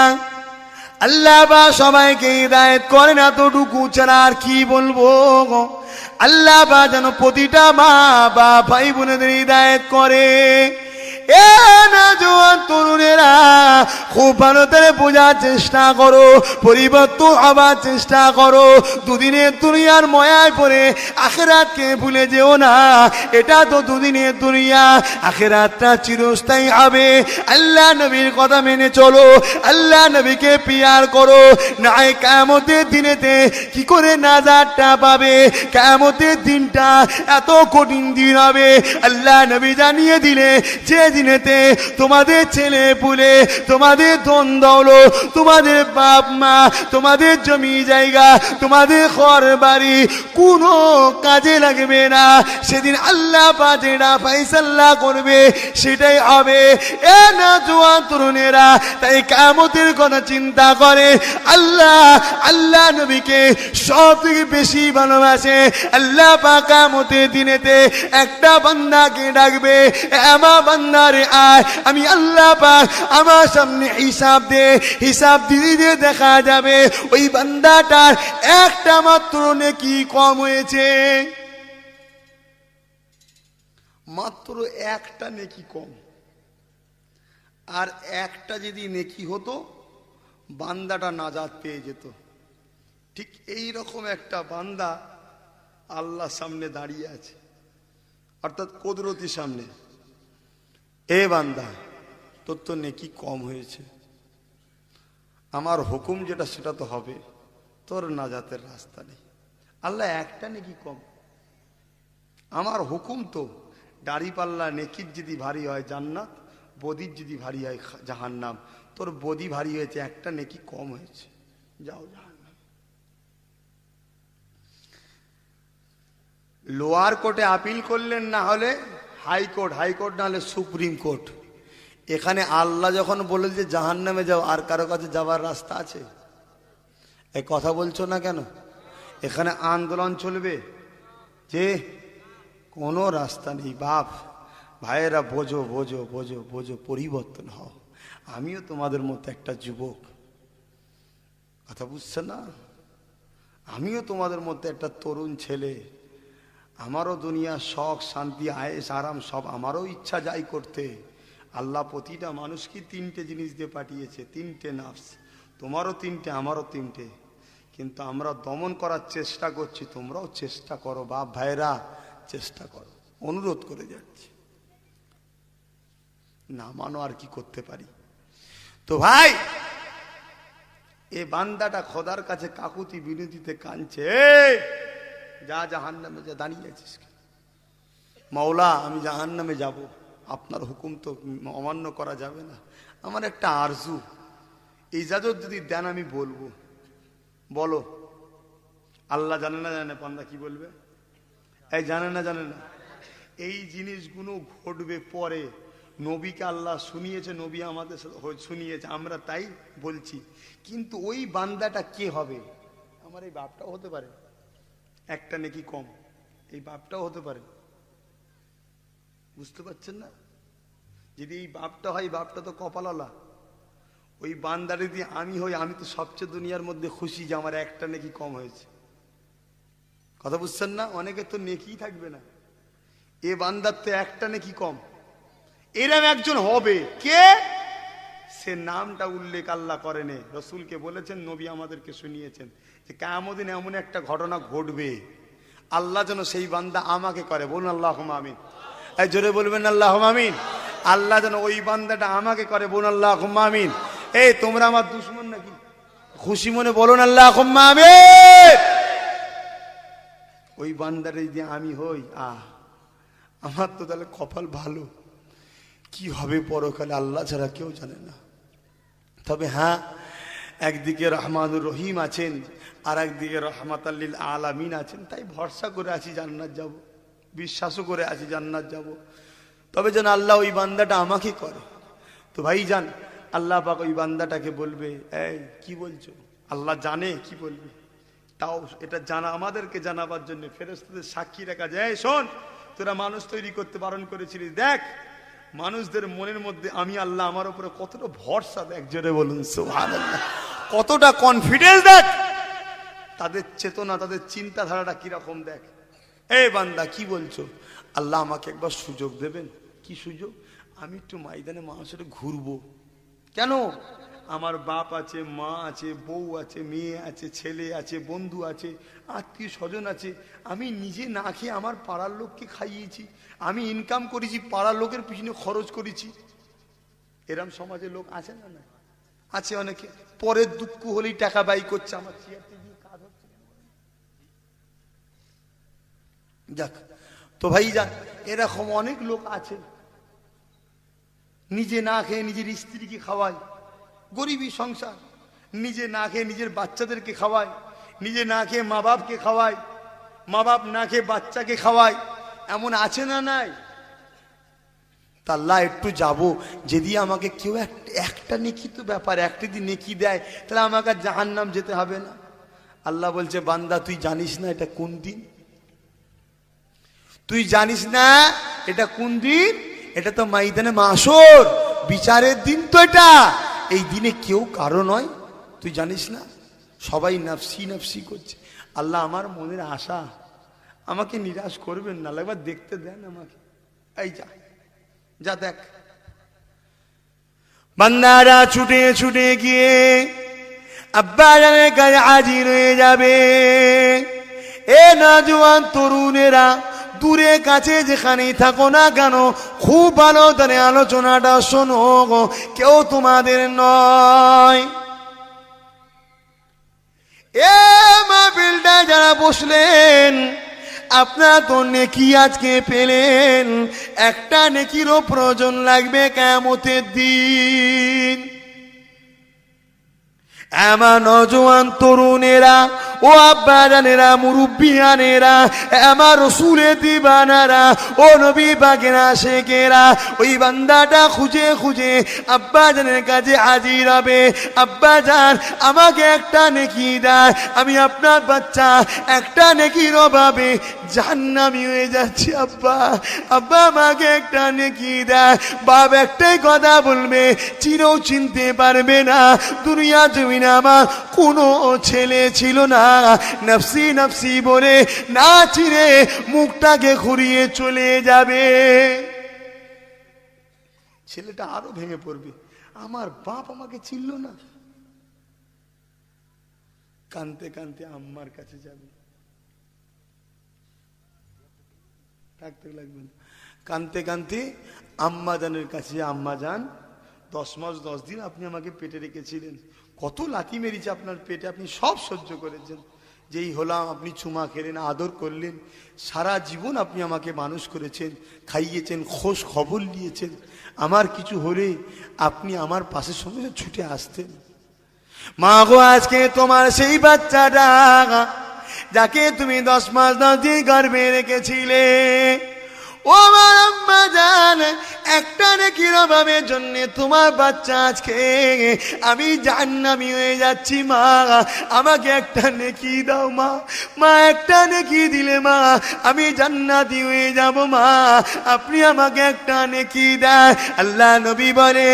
আল্লাহ বা সবাইকে হিদায়াত করেন, এতটুকু ছাড়া আর কি বলবো। আল্লাহ বা যেন প্রতিটা মা বা ভাই বোনেদের হিদায়াত করে। এ নওজোয়ান তরুণেরা খুব ভালো করে বোঝার চেষ্টা করো, পরিবর্তন হবার চেষ্টা করো। দুদিনের দুনিয়ার ময়ায় পড়ে আখিরাতকে ভুলে যেও না। এটা তো দুদিনের দুনিয়া, আখিরাতটা চিরস্থায়ী হবে। আল্লাহ নবীর কথা মেনে চলো, আল্লাহ নবীকে পিয়ার করো। নাই কিয়ামতের দিনেতে কি করে নাজাতটা পাবে? কিয়ামতের দিনটা এত কঠিন দিন হবে। আল্লাহ নবী জানিয়ে দিলে যে দিনেতে তোমাদের ছেলে পুলে, তোমাদের ধন দৌলত, তোমাদের বাপ মা, তোমাদের জমি জায়গা, তোমাদের ঘর বাড়ি কোনো কাজে লাগবে না। সেদিন আল্লাহ পাক যেটা ফয়সালা করবে সেটাই হবে। এ নওজোয়ান তরুণেরা তাই কিয়ামতের কথা চিন্তা করে। আল্লাহ নবীকে সব থেকে বেশি ভালোবাসে। আল্লাহ পাক কিয়ামতের দিনেতে একটা বান্দাকে ডাকবে, আমার বান্দা রে আয়, আমি আল্লাহ পাক আমার সামনে হিসাব দে। হিসাব দিতে দেখা যাবে ওই বান্দাটার একটা মাত্র নেকি কম হয়েছে। মাত্র একটা নেকি কম। আর একটা যদি নেকি হতো বান্দাটা নাজাত পেয়ে যেত। ঠিক এই রকম একটা বান্দা আল্লাহর সামনে দাঁড়িয়ে আছে, অর্থাৎ কুদরতির সামনে। এ বান্দা তোর তো নেকি কম হয়েছে, আমার হুকুম যেটা সেটা তো হবে, তোর নাজাতের রাস্তা নেই। আল্লাহ একটা নেকি কম, আমার হুকুম তো দাড়ি পাল্লা নেকির যদি ভারী হয় জান্নাত, বদির যদি ভারী হয় জাহান্নাম। তোর বদি ভারী হয়েছে, একটা নেকি কম হয়েছে, যাও জাহান্নাম। লোয়ার কোর্টে আপিল করলেন, না হলে হাইকোর্ট, হাইকোর্ট না হলে সুপ্রিম কোর্ট। এখানে আল্লাহ যখন বলে যে জাহান্নামে যাও, আর কারো কাছে যাবার রাস্তা আছে? এই কথা বলছো না কেন? এখানে আন্দোলন চলবে যে কোনো রাস্তা নেই। বাপ ভাইয়েরা বোঝো বোঝো বোঝো বোঝো, পরিবর্তন হও। আমিও তোমাদের মতো একটা যুবক, কথা বুঝছে না? আমিও তোমাদের মতো একটা তরুণ ছেলে। আমারও দুনিয়ার শখ শান্তি আয়েশ আরাম সব আমারও ইচ্ছা যাই করতে। আল্লাহ প্রতিটা মানুষকে তিনটে জিনিস দিয়ে পাঠিয়েছে, তিনটে নাফস। তোমারও তিনটে, আমারও তিনটে, কিন্তু আমরা দমন করার চেষ্টা করছি। তোমরাও চেষ্টা করো বাপ ভাইরা, চেষ্টা করো, অনুরোধ করে যাচ্ছি। না মানো আর কি করতে পারি। তো ভাই এ বান্দাটা খোদার কাছে কাকুতি বিনতিতে কাঁদছে, যা জাহান্নামে যা, দাঁড়িয়ে আছিস? মাওলা আমি জাহান্নামে যাব, আপনার হুকুম তো অমান্য করা যাবে না। আমার একটা আরজু, ইজাজত যদি দেন আমি বলবো। বলো। আল্লাহ জানে না জানে বান্দা কি বলবে? এই জানে না জানে না? এই জিনিসগুলো ঘটবে পরে। নবীকে আল্লাহ শুনিয়েছে, নবী আমাদের শুনিয়েছে, আমরা তাই বলছি। কিন্তু ওই বান্দাটা কে হবে? আমার এই বাপটাও হতে পারে, একটা নেকি কম, এই বাপটাও হতে পারে। বুঝতে পারছেন না? যদি এই বাপটা হয়, বাপটা তো কপালওয়ালা। ওই বান্দারে দিয়ে আমি হই, আমি তো সবচেয়ে দুনিয়ার মধ্যে খুশি যে আমার একটা নেকি কম হয়েছে। কথা বুঝছেন না? অনেকে তো নেকি থাকবে না, এ বান্দার তো একটা নেকি কম। এরম একজন হবে কে? সে নামটা উল্লেখ আল্লাহ করেনি, রসুলকে বলেছেন, নবী আমাদেরকে শুনিয়েছেন যে কিয়ামত দিন এমন একটা ঘটনা ঘটবে, আল্লাহ যেন সেই বান্দা আমাকে করে। বলুন আল্লাহুম্মা আমিন। এই জোরে বলবেন আল্লাহুম্মা আমিন। আল্লাহ যেন ওই বান্দাটা আমাকে করে। বলুন আল্লাহুম্মা আমিন। এই তোমরা আমার দুশমন নাকি? খুশি মনে বলুন আল্লাহুম্মা আমিন। ওই বান্দারে যে আমি হই, আমার তো তাহলে কপাল ভালো। কি হবে পরকালে আল্লাহ ছাড়া কেউ জানে না। তবে হ্যাঁ, একদিকে রহমানুর রহিম আছেন, আর একদিকে রহমাতাল লিল আলামিন আছেন। তাই ভরসা করে আছি জান্নাত যাব, বিশ্বাসও করে আছি জান্নাত যাব। তবে যেন আল্লাহ ওই বান্দাটা আমাকে করে। তো ভাই যান, আল্লাহ পাক ওই বান্দাটাকে বলবে, এই কি বলছো? আল্লাহ জানে কি বলবে, তাও এটা জানা আমাদেরকে জানাবার জন্য ফেরেশতাদের সাক্ষী রাখা যায়। শোন, তোরা মানুষ তৈরি করতে বারণ করেছিলি, দেখ মানুষদের মনের মধ্যে আমি আল্লাহ আমার উপরে কতটা ভরসা, দেখ জোরে বলুন সুবহানাল্লাহ, কতটা কনফিডেন্স দেখ, তাদের চেতনা, তাদের চিন্তাধারাটা কিরকম দেখ। এই বান্দা কি বলছো? আল্লাহ আমাকে একবার সুযোগ দেবেন। কি সুযোগ? আমি একটু ময়দানে মানুষের ঘুরবো। কেন? আমার বাপ আছে, মা আছে, বউ আছে, মেয়ে আছে, ছেলে আছে, বন্ধু আছে, আত্মীয় স্বজন আছে। আমি নিজে না খেয়ে আমার পাড়ার লোককে খাইয়েছি, আমি ইনকাম করেছি, পাড়ার লোকের পিছনে খরচ করেছি। এরম সমাজে লোক আছে না? না আছে অনেকে। পরের দুঃখ হলেই টাকা ব্যয় করছে, আমার চেয়ারতে গিয়ে কাজ হচ্ছে। যাক, তো ভাই যান, এরকম অনেক লোক আছে নিজে না খেয়ে নিজের স্ত্রীকে খাওয়ায়, গরিবী সংসার, নিজে না খেয়ে নিজের বাচ্চাদেরকে খাওয়ায়, নিজে না খেয়ে মা বাপকে খাওয়ায়, মা বাপ না খেয়ে বাচ্চাকে খাওয়ায়। এমন আছে না? নাই? তা আল্লাহ একটু যাব, যদি আমাকে কেউ একটা নেকি তো ব্যাপার, একটা যদি নেকি দেয় তাহলে আমাকে জাহান্নাম যেতে হবে না। আল্লাহ বলছে, বান্দা তুই জানিস না এটা কোন দিন? তুই জানিস না এটা কোন দিন? এটা তো ময়দানে মাশর, বিচারের দিন তো এটা। এই দিনে কেউ কারো নয়, তুই জানিস না? সবাই নাফসি নাফসি করছে। আল্লাহ আমার মনের আশা, আমাকে নিরাশ করবেন না, একবার দেখতে দেন আমাকে। এই যা যা দেখ। বান্দারা ছুটে ছুটে গিয়ে আব্বা জানের কাছে হাজির হয়ে যাবে। এ নওজোয়ান তরুণেরা, দূরে কাছে যেখানেই থাকো না কেন, খুব ভালো করে আলোচনাটা শোনো, কেউ তোমাদের নয়। এ মাহফিলটা যারা বসলেন, আপনারা তো নেকি আজকে পেলেন, একটা নেকিরও প্রয়োজন লাগবে কিয়ামতের দিন। আমার নওজোয়ান তরুণেরা, ও আব্বাজানেরা, মুরব্বিয়ানেরা, আমার রসুলের দিবানারা, ও নবী পাকের আশিকেরা, ওই বান্দাটা খুঁজে খুঁজে আব্বাজানের কাছে হাজির হবে। আব্বাজান আমাকে একটা নেকি দেন, আমি আপনার বাচ্চা, একটা নেকির অভাবে জাহান্নামী হয়ে যাচ্ছি। আব্বা, আব্বা আমাকে একটা নেকি দেন। বাপ একটাই কথা বলবে, চিনেও চিনতে পারবে না, দুনিয়া জমিনে আমার কোনো ছেলে ছিল না, নফসি নফসি বলে না চিনে মুখটাকে ঘুরিয়ে চলে যাবে। ছেলেটা আরো ভেঙে পড়বে, আমার বাপ আমাকে চিনল না। কানতে কানতে আম্মার কাছে যাবে, থাকতে লাগবেন, কানতে কানতে আম্মা জানের কাছে, আম্মা জান 10 মাস 10 দিন আপনি আমাকে পেটে রেখেছিলেন, কত লাথি মেরেছে আপনার পেটে, আপনি সব সহ্য করেছেন, যেই হলাম আপনি চুমা খেলেন, আদর করলেন, সারা জীবন আপনি আমাকে মানুষ করেছেন, খাইয়েছেন, খোঁজ খবর নিয়েছেন, আমার কিছু হলে আপনি আমার পাশের সঙ্গে ছুটে আসতেন। মা গো, আজকে তোমার সেই বাচ্চাটা যাকে তুমি 10 মাস 10 দিন গর্ভে রেখেছিলে, ও আমার আম্মা জান, একটা নেকির অভাবের জন্য তোমার বাচ্চা আজকে আমি জাহান্নামী হয়ে যাচ্ছি। মা আমাকে একটা নেকি দাও মা, মা একটা নেকি দিলে মা আমি জান্নাতি হয়ে যাব। মা আপনি আমাকে একটা নেকি দেন। আল্লাহ নবী বলে,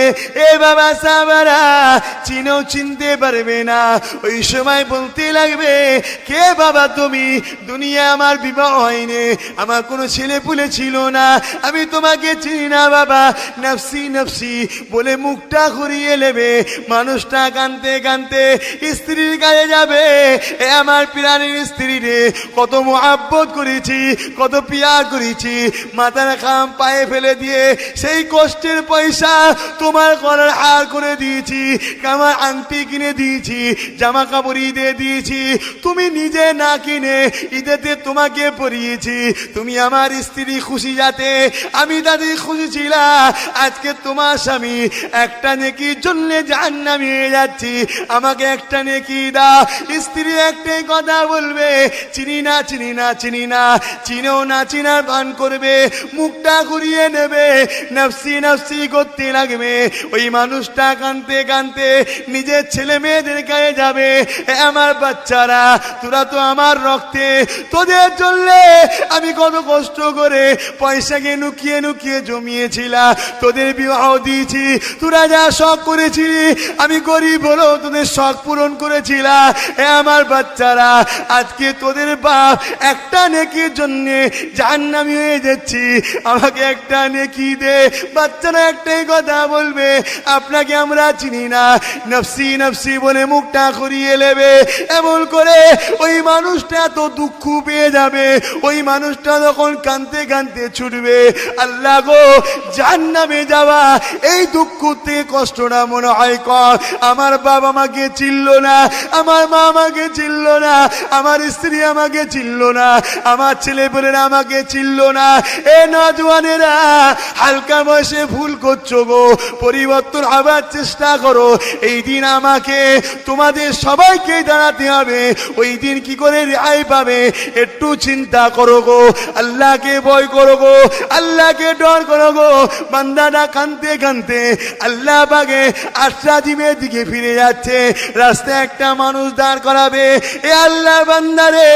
এ বাবা সাহাবারা চিনেও চিনতে পারবে না। ওই সময় বলতে লাগবে, কে বাবা তুমি? দুনিয়া আমার বিবাহ হয়নি, আমার কোনো ছেলে পুলে ছিল না, আমি তোমাকে চিনি না বাবা। নফসি নফসি বলে মুখটা ঘুরিয়ে নেবে। মানুষটা কানতে কানতে স্ত্রীর কাছে যাবে, এ আমার প্রাণের স্ত্রী রে, কত মোহাব্বত করেছি, কত পিয়ার করেছি, মাথার খাম পায়ে ফেলে দিয়ে সেই কষ্টের পয়সা তোমার গলার হার করে দিয়েছি, আমার আংটি কিনে দিয়েছি, জামা কাপড় ঈদে দিয়েছি, তুমি নিজে না কিনে ঈদেতে তোমাকে পরিয়েছি। তুমি আমার স্ত্রী খুশি যাতে আমি তাদের খুশি ছিলাম। আজকে তোমার স্বামী একটা নেকির জন্য জাহান্নামী হয়ে যাচ্ছি, আমাকে একটা নেকি দাও। স্ত্রী একটাই কথা বলবে, চিনি না চিনি না চিনি না, চিনেও না চিনার ভান করবে, মুখটা ঘুরিয়ে নেবে, নফসি নফসি করতে লাগবে। ওই মানুষটা কানতে কানতে নিজের ছেলে মেয়েদের কাছে যাবে, আমার বাচ্চারা তোরা তো আমার রক্তে, তোদের জন্য আমি কত কষ্ট করে পয়সাকে লুকিয়ে লুকিয়ে জমিয়েছিলাম, তোদের বিবাহ দিয়েছি, তোরা যা শখ করেছি, আমি গরিব হলো তোদের শখ পূরণ করেছিলাম। আমার বাচ্চারা আজকে তোদের বাপ একটা নেকির জন্য জাহান্নামী হয়ে যাচ্ছি, আমাকে একটা নেকি দে। বাচ্চারা একটাই কথা বলবে, আপনাকে আমরা চিনি না, নফসি নফসি বলে মুখটা ঘুরিয়ে নেবে। এমন করে ওই মানুষটা তো দুঃখ পেয়ে যাবে, ওই মানুষটা তখন কাঁদতে কাঁদতে ছুটবে, আল্লাহ গো জাহান্নামে যাওয়া এই দুঃখ থেকে কষ্টটা মনে হয় কম। আমার বাবা আমাকে চিনল না, আমার মা আমাকে চিনল না, আমার স্ত্রী আমাকে চিনল না, আমার ছেলে পেলেরা আমাকে চিনল না। এ নওজওয়ানেরা হালকা বয়সে ভুল করছো গো, পরিবর্তন হবার চেষ্টা করো। এই দিন আমাকে তোমাদের সবাইকে জানাতে হবে, ওই দিন কি করে রেহাই পাবে একটু চিন্তা করো গো। আল্লাহকে ভয় করো গো, আল্লাহকে ডর করো গো। বান্দাটা কানতে কানতে আল্লাহ পাকে আশ্রাজিমের দিকে ফিরে যাচ্ছে, রাস্তায় একটা মানুষ দাঁড় করাবে, এ আল্লাহ বান্দারে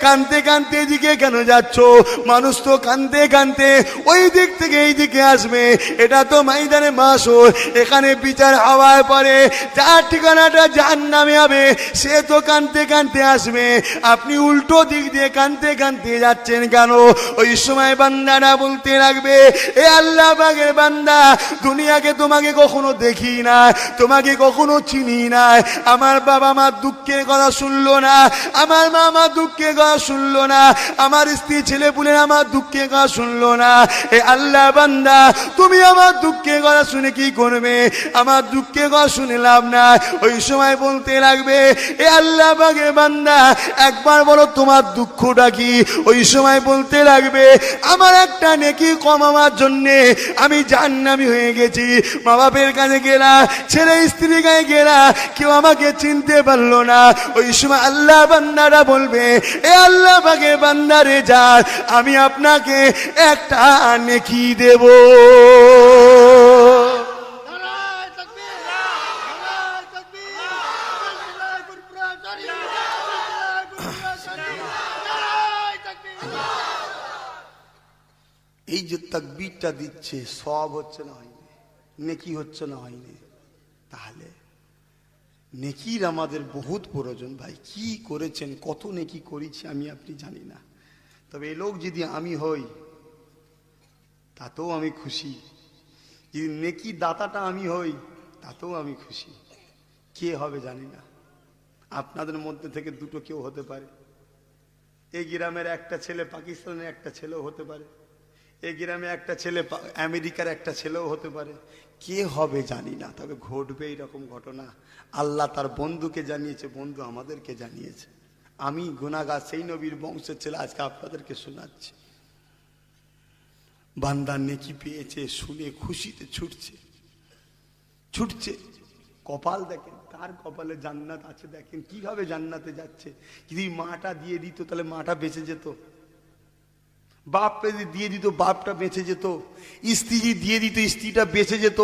কানতে কানতে দিকে কেন যাচ্ছ? মানুষ তো কানতে কানতে ওই দিক থেকে এই দিকে আসবে, এটা তো ময়দানে মাসর, এখানে বিচার হওয়ার পরে যার ঠিকানাটা জাহান্নামে হবে সে তো কানতে কানতে আসবে, আপনি উল্টো দিক দিয়ে কানতে কানতে যাচ্ছেন কেন? ওই সময় বান্দারা বলতে লাগবে, এ আল্লাহ পাকের বান্দা, দুনিয়াকে তোমাকে কখনো দেখি না, তোমাকে কখনো চিনি না, আমার বাবা আমার দুঃখের কথা শুনলো না, আমার মা আমার দুঃখের কথা শুনলো না, আমার স্ত্রী ছেলে পুলে আমার দুঃখের কথা শুনলো না। এ আল্লাহ বান্দা, তুমি আমার দুঃখের কথা শুনে কি করবে? আমার দুঃখের কথা শুনে লাভ না। ওই সময় বলতে লাগবে, এ আল্লাহ পাকের বান্দা একবার বলো তোমার দুঃখটা কি? ওই সময় বলতে লাগবে, আমার একটা নেকি কমাবার জন্যে আমি জাহান্নামী হয়ে গেছি, মা বাপের কাছে গেলা, ছেলে স্ত্রীর কাছে গেলা, কেউ আমাকে চিনতে পারলো না। ওই সময় আল্লাহ বান্দারা বলবে, এ আল্লাহ পাকের বান্দারে যান, আমি আপনাকে একটা নেকি দেব। এই যে তাকবীরটা দিচ্ছে, সব হচ্ছে না হয়নি, নেকি হচ্ছে না হয়নি, তাহলে নেকির আমাদের বহুত প্রয়োজন। ভাই কি করেছেন, কত নেকি করেছি আমি আপনি জানি না, তবে এই লোক যদি আমি হই তাতেও আমি খুশি, যদি নেকি দাতাটা আমি হই তাতেও আমি খুশি। কে হবে জানি না, আপনাদের মধ্যে থেকে দুটো কেউ হতে পারে, এই গ্রামের একটা ছেলে পাকিস্তানের একটা ছেলেও হতে পারে, এই গ্রামে একটা ছেলে আমেরিকার একটা ছেলেও হতে পারে, কে হবে জানি না, তবে ঘটবে এইরকম ঘটনা। আল্লাহ তার বন্ধুকে জানিয়েছে, বন্ধু আমাদেরকে জানিয়েছে। আমি গুনাহগার সেই নবীর বংশের ছেলে আজকে আপনাদেরকে শোনাচ্ছি। বান্দা নেকি পেয়েছে শুনে খুশিতে ছুটছে ছুটছে, কপাল দেখেন কার কপালে জান্নাত আছে, দেখেন কিভাবে জান্নাতে যাচ্ছে। যদি মাটা দিয়ে দিত তাহলে মাটা বেঁচে যেত, বাপ যদি দিয়ে দিত বাপটা বেঁচে যেত, স্ত্রী যদি দিয়ে দিত স্ত্রীটা বেঁচে যেত,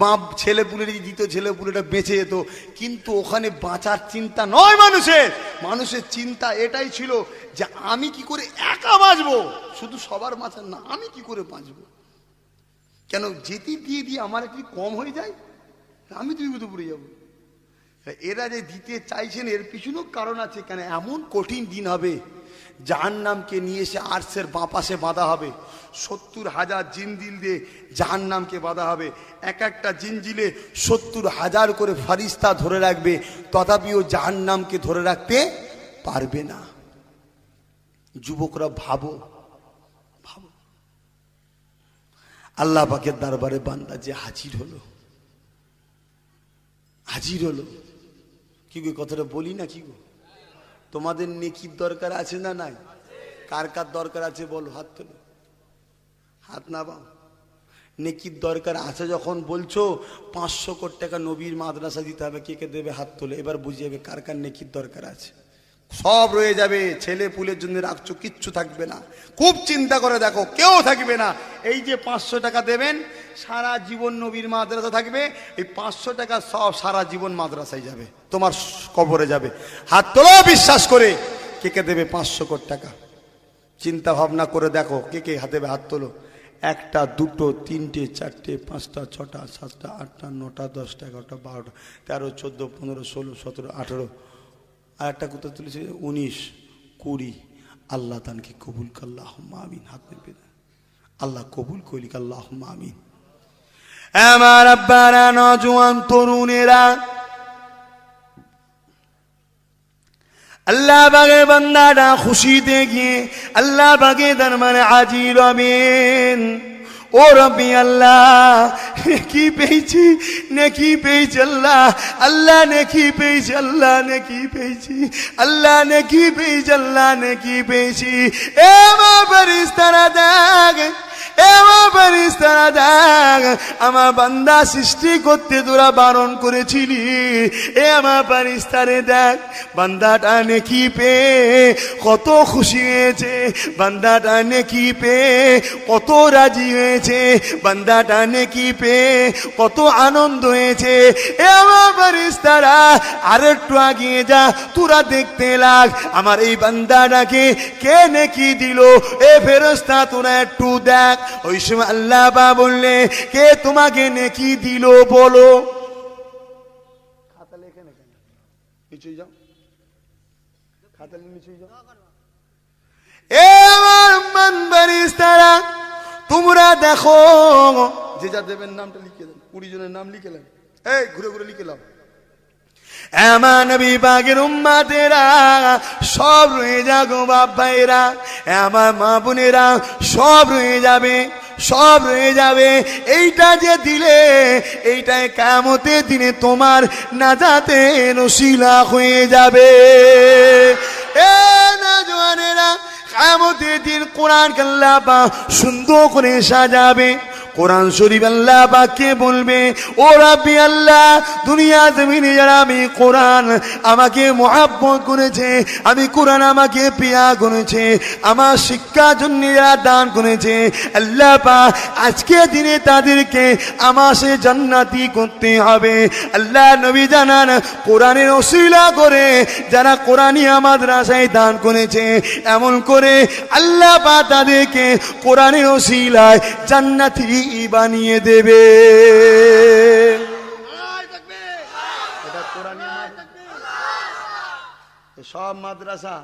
বাপ ছেলে পুলে যদি দিত ছেলে পুলেটা বেঁচে যেত। কিন্তু ওখানে বাঁচার চিন্তা নয় মানুষের, মানুষের চিন্তা এটাই ছিল যে আমি কি করে একা বাঁচবো, শুধু সবার বাঁচার না, আমি কি করে বাঁচবো, কেন যেতে দিয়ে দিয়ে আমার একটু কম হয়ে যায়, আমি তো বিপদে পড়ে যাবো। এরা যে দিতে চাইছেন এর পিছনেও কারণ আছে, কেন এমন কঠিন দিন হবে জাহান্নামকে নিয়ে এসে আরশের বাঁ পাশে বাঁধা হবে, 70,000 জিনজিল দিয়ে জাহান্নামকে বাঁধা হবে, এক একটা জিনজিলে 70,000 করে ফারিস্তা ধরে রাখবে, তথাপিও জাহান্নামকে ধরে রাখতে পারবে না। যুবকরা ভাবো ভাবো, আল্লাহ পাকের দরবারে বান্দা যে হাজির হলো, হাজির হলো, কি গো কথাটা বলি না কি গো, তোমাদের নেকির দরকার আছে না নাই? কার কার দরকার আছে বলো, হাত তোলো, হাত না বাও। নেকির দরকার আছে যখন বলছো 500 কোটি টাকা নবীর মাদ্রাসা দিতে হবে, কে কে দেবে হাত তোলে, এবার বুঝে যাবে কার কার নেকির দরকার আছে। সব রয়ে যাবে, ছেলে পুলের জন্য রাখছো, কিচ্ছু থাকবে না। খুব চিন্তা করে দেখো, কেউ থাকবে না। এই যে 500 টাকা দেবেন, সারা জীবন নবীর মাদ্রাসা থাকবে, এই 500 টাকা সব সারা জীবন মাদ্রাসায় যাবে, তোমার কবরে যাবে। হাত তোলো বিশ্বাস করে, কে কে দেবে 500 কোটি টাকা? চিন্তা ভাবনা করে দেখো কে কে হাতে হাত তোলো। 1টা 2টো 3টে 4টে 5টা 6টা 7টা 8টা 9টা 10টা 11টা 12টা 13 14 15 16 17 18, আর একটা কোথাও তুলেছে 19 20। আল্লাহ তানকে কবুল আল্লাহুম্মা আমিন। হাত নেবে আল্লাহ কবুল করিক আল্লাহুম্মা আমিন। আমার আব্বারা, নওজোয়ান তরুণেরা, আল্লাহ বাগে বান্দাটা খুশিতে গিয়ে আল্লাহ বাগে দরবারে হাজির হবেন। ও রব্বি আল্লাহ, নেকি পেয়েছি, নেকি পেয়েছি আল্লাহ, আল্লাহ নেকি পেয়েছি, আল্লাহ নেকি পেয়েছি, আল্লাহ নেকি পেয়েছি, আল্লাহ নেকি পেয়েছি। এ মা ফেরেশতারা দেখ, আমার বান্দা সৃষ্টি করতে তোরা বারণ করেছিলি, এ আমার ফেরেশতারে দেখ, বান্দাটা নেকি পেয়ে কত খুশি হয়েছে, বান্দাটা নেকি পেয়ে কত রাজি হয়েছে, বান্দাটা নেকি পেয়ে কত আনন্দ হয়েছে। এ আমার ফেরেশতারা আরেকটু আগিয়ে যা, তোরা দেখতে লাগ আমার এই বান্দাটাকে কে নেকি দিল। এ ফেরেশতা তোরা একটু দেখ। ওই সময় আল্লাহ বা বললে, কে তোমাকে নেকি দিল বলো। খাতা লেখে না কেন, নিচে যাও, খাতা নিচে যাও। এ আমার ফেরেশতারা তোমরা দেখো, যে যা দেবেন নামটা লিখে দেন, 20 জনের নাম লিখে নেন, এই ঘুরে ঘুরে লিখে নাও। আমার নবী পাকের উম্মতেরা সব রয়ে যাগো, বাপ ভাইরা, আমার মা বোনেরা সব রয়ে যাবে, সব রয়ে যাবে। এইটা যে দিলে, এইটাই কিয়ামতের দিনে তোমার নাজাতের ওসিলা হয়ে যাবে। এ নওজোয়ানেরা, কিয়ামতের দিন কোরআন আল্লাহ পাক সুন্দর করে সাজাবে। কোরআন শরীফ আল্লাহ পাককে বলবে, ও রাব্বি আল্লাহ, দুনিয়া জমিনে যারা আমি কোরআন আমাকে মহব্বত করেছে, আমি কোরআন আমাকে প্রিয়া করেছে, আমার শিক্ষার জন্য যারা দান করেছে, আল্লাহ পাক আজকে দিনে তাদেরকে আমার সে জান্নাতি করতে হবে। আল্লাহ নবী জানান, কোরআনের ওসিলা করে যারা কোরআনিয়া মাদ্রাসায় দান করেছে, এমন করে আল্লাহ পাক তাদেরকে কোরআনের ওসিলায় জান্নাতি বানিয়ে দেবে। সব মাদ্রাসা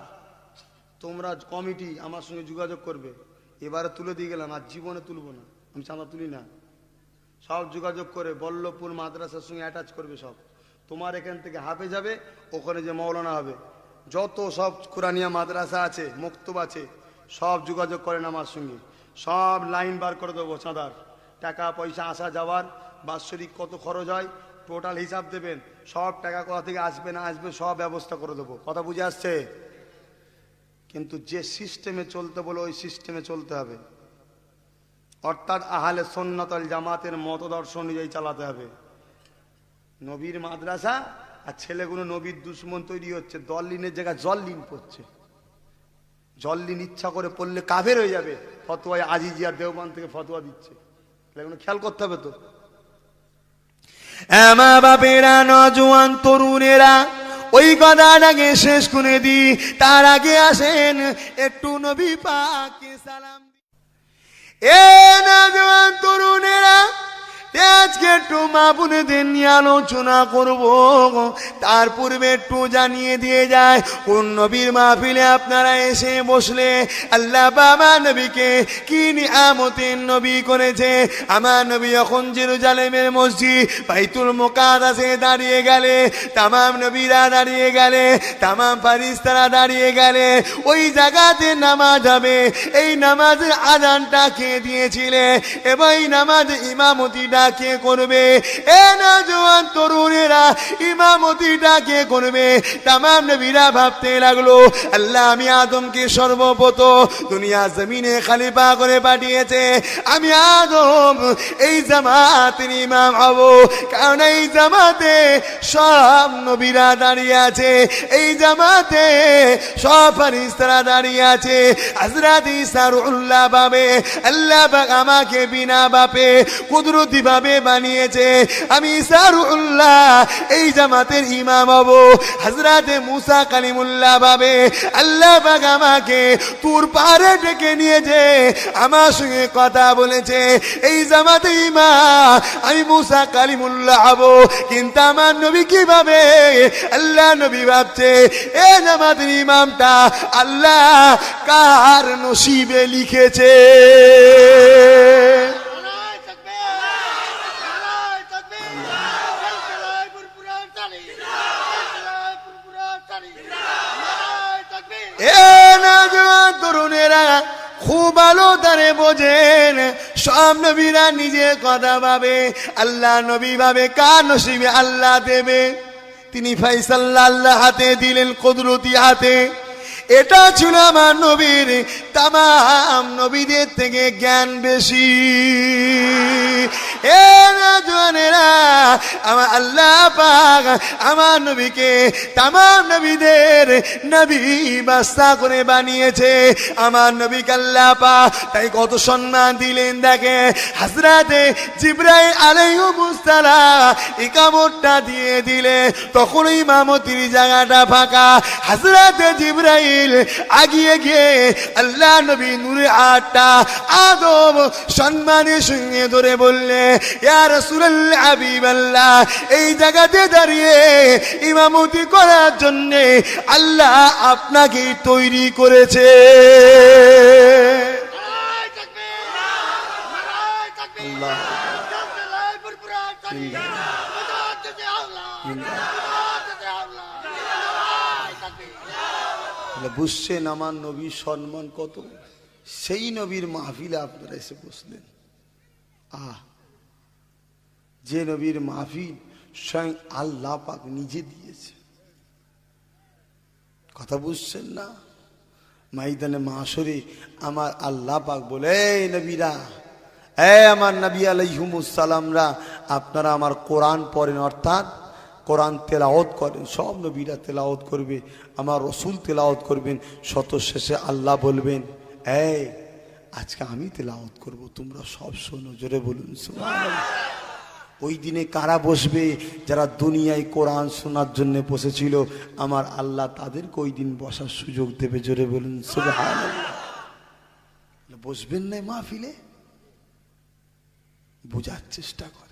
তোমরা কমিটি আমার সঙ্গে যোগাযোগ করবে। এবারে তুলে দিয়ে গেলাম, আর জীবনে তুলবো না, আমি চাঁদা তুলি না। সব যোগাযোগ করে বল্লভপুর মাদ্রাসার সঙ্গে অ্যাটাচ করবে। সব তোমার এখান থেকে হাফে যাবে, ওখানে যে মৌলানা হবে, যত সব কুরআনিয়া মাদ্রাসা আছে, মক্তব আছে, সব যোগাযোগ করেন আমার সঙ্গে। সব লাইন বার করে দেবো, চাঁদার টাকা পয়সা আসা যাওয়ার, বাৎসরিক কত খরচ হয় টোটাল হিসাব দেবেন। সব টাকা কোথা থেকে আসবে না আসবে সব ব্যবস্থা করে দেবো। কথা বুঝে আসছে? কিন্তু যে সিস্টেমে চলতে বলো ওই সিস্টেমে চলতে হবে, অর্থাৎ আহলে সুন্নাত ওয়াল জামাতের মতদর্শ অনুযায়ী চালাতে হবে। নবীর মাদ্রাসা আর ছেলেগুলো নবীর দুশ্মন তৈরি হচ্ছে, দলিনের জায়গায় জল্লিন পড়ছে। জল্লিন ইচ্ছা করে পড়লে কাফের হয়ে যাবে, ফতোয়া আজিজিয়া দেওবন্দ থেকে ফতোয়া দিচ্ছে, এগুলো খেয়াল করতে হবে তো। মা বাপেরা, নজওয়ান তরুণেরা, ওই কথাটাকে শেষ করে দি, তার আগে আসেন একটু নবী পাককে সালাম। এ নজওয়ান তরুণেরা, আজকে একটু মা বোনেদের নিয়ে আলোচনা করব, তার পূর্বে একটু জানিয়ে দিয়ে যায় কোন নবীর মাহফিলে আপনারা এসে বসলে আল্লাহ বাবা নবীকে কি নিয়ামতের নবী করেছে। আমার নবী যখন জেরুজালেমের মসজিদ বাইতুল মুকাদ্দাসে দাঁড়িয়ে গেলে, তামাম নবীরা দাঁড়িয়ে গেলে, তামাম ফারিস্তারা দাঁড়িয়ে গেলে, ওই জায়গাতে নামাজ হবে। এই নামাজের আযানটা কে দিয়েছিলে এবং এই নামাজ ইমামতিটা কে করবে? এ নওজোয়ান তরুণেরা, ইমামতিটা কে করবে? তামাম নবীরা ভাবতে লাগলো, আল্লাহ আমি আদমকে সর্বপ্রথম দুনিয়া জমিনে খলিফা করে পাঠিয়েছে, আমি আদম এই জামাতের ইমাম হব, কারণ এই জামাতে সব নবীরা দাঁড়িয়ে আছে, এই জামাতে সব ফেরেশতারা দাঁড়িয়ে আছে। হযরত ঈসা রুহুল্লাহ ভাবে আল্লাহ পাক আমাকে বিনা বাপে কুদরতি ভাবে বানিয়েছে, আমি ঈসা রুহুল্লাহ এই জামাতের ইমাম হব। হযরত মুসা কালিমুল্লাহ ভাবে আল্লাহ পাক আমাকে তুর পাহাড়ে ডেকে নিয়েছে, আমার সঙ্গে কথা বলেছে, এই জামাতের ইমাম আমি মুসা কালিমুল্লাহ হব। কিন্তু আমার নবী কিভাবে? আল্লাহ নবী ভাবছে এ জামাতের ইমামটা আল্লাহ কার নসিবে লিখেছে। তরুণেরা খুব ভালো তারে বোঝেন, সব নবীরা নিজের কথা ভাবে, আল্লাহ নবী ভাবে কার নসিবে আল্লাহ দেবে। তিনি ফাইসাল্লা আল্লাহ হাতে দিলেন, কুদরতি হাতে। এটা ছিল আমার নবীর তামাম নবীদের থেকে জ্ঞান বেশি। এ নওজোয়ানেরা, আমার আল্লাহ পাক আমার নবীকে তামাম নবীদের নবী বাদশা করে বানিয়েছে। আমার নবীকে আল্লাহ পাক তাই কত সম্মান দিলেন দেখে। হযরতে জিবরাইল আলাইহিস সালাম ইকামতটা দিয়ে দিলে, তখন ইমামতির জায়গাটা ফাঁকা। হযরতে জিবরাইল আগিয়ে গিয়ে আল্লাহ নবী নূরে আটটা আদম সম্মানের সঙ্গে ধরে বললে, ইয়া রাসূলুল্লাহ হাবিবাল্লাহ, এই জায়গাতে দাঁড়িয়ে ইমামতি করার জন্য আল্লাহ আপনাকে তৈরি করেছে। বুঝছেন আমার নবীর সম্মান কত? সেই নবীর মাহফিলে আপনারা এসে বসলেন। যে নবীর মাহফিল স্বয়ং আল্লাহ পাক নিজে দিয়েছে। কথা বুঝছেন না? ময়দানে মাশরে আমার আল্লাহ পাক বলে, এই নবীরা, আমার নবী আলাইহিমুস সালামরা, আপনারা আমার কোরআন পড়েন, অর্থাৎ কোরআন তেলাওয়াত করেন। সব নবীরা তেলাওয়াত করবে, আমার রসুল তেলাওয়াত করবেন। শত শেষে আল্লাহ বলবেন, এই আজকে আমি তেলাওয়াত করব, তোমরা সব শোনো। জোরে বলুন সুবহানাল্লাহ। ওই দিনে কারা বসবে? যারা দুনিয়ায় কোরআন শোনার জন্য বসেছিল, আমার আল্লাহ তাদেরকে ওই দিন বসার সুযোগ দেবে। জোরে বলুন সুবহানাল্লাহ। বসবেন না মাহফিলে? বোঝার চেষ্টা করেন।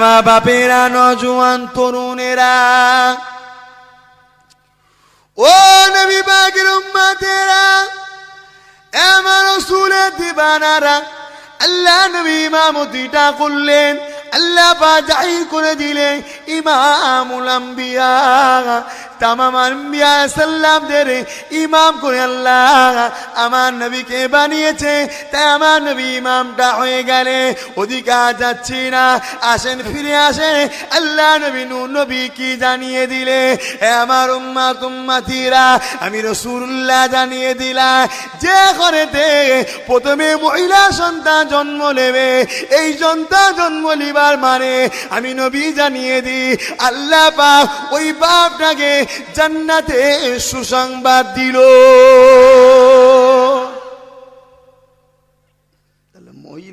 মা বাপেরা, নওজোয়ান তরুণেরা, ও নবী পাকের উম্মতেরা, আমার রাসূলের দিবানারা, আল্লাহ নবী ইমামতিটা করলেন, আল্লাহ পাক জাহির করে দিলেন ইমামুল আম্বিয়া। তামাম আম্বিয়া সাল্লামদের ইমাম করে আল্লাহ আমার নবীকে বানিয়েছে। তাই আমার নবী ইমামটা হয়ে গেলে অধিকার যাচ্ছি না, আসেন ফিরে আসেন। আল্লাহ নবী নূর নবী কি জানিয়ে দিলে, আমার উম্মাত উম্মাতিরা, আমি রাসূলুল্লাহ জানিয়ে দিলাম, যে ঘরেতে প্রথমে মহিলা সন্তান জন্ম নেবে, এই সন্তান জন্ম লিবার মানে আমি নবী জানিয়ে দিই, আল্লাহ পাক ওই বাপটাকে জান্নাতে সুসংবাদ দিল।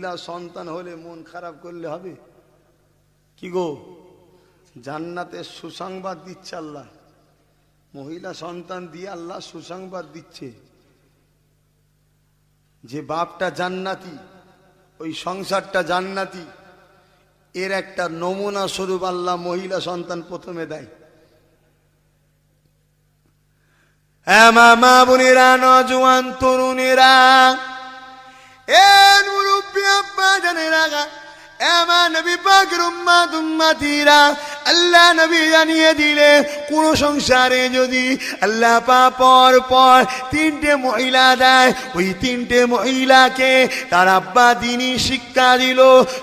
মহিলা সন্তান হলে মন খারাপ করলে হবে? কি গো, জান্নাতের সুসংবাদ দিচ্ছে আল্লাহ। মহিলা সন্তান দিয়ে আল্লাহ সুসংবাদ দিচ্ছে যে বাপটা জান্নাতি, ওই সংসারটা জান্নাতি। এর একটা নমুনা স্বরূপ আল্লাহ মহিলা সন্তান প্রথমে দেয়। হ্যাঁ মা বোনেরা, নজওয়ান তরুণেরা, এ মুরব্বী আব্বা জানেরা, এমা নবী পাকের উম্মত উম্মতিরা, আল্লাহ নবী জানিয়ে দিলে কোন সংসারে যদি আল্লাহ পাক পর পর তিনটে মহিলা দেয়, ওই তিনটে মহিলাকে তার আব্বা দ্বীনি শিক্ষা দিল,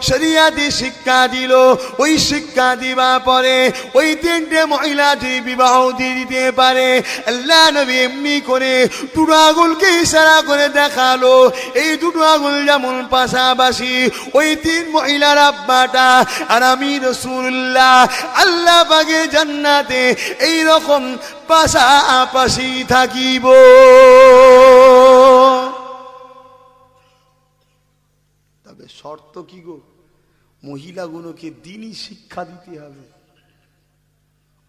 শরিয়াতি শিক্ষা দিল। ওই শিক্ষা দিবা পরে ওই তিনটে মহিলাটি বিবাহ দিয়ে দিতে পারে। আল্লাহ নবী এমনি করে দুটো আঙুলকে ইশারা করে দেখালো, এই দুটো আঙুল যেমন পাশাপাশি, ওই তিন মহিলার আব্বাটা আর আমি রাসূলুল্লাহ আল্লাহ পাকের জান্নাতে এই রকম পাশাপাশি থাকিব। তবে শর্ত কি গো, মহিলাগুলোকে দ্বীনি শিক্ষা দিতে হবে,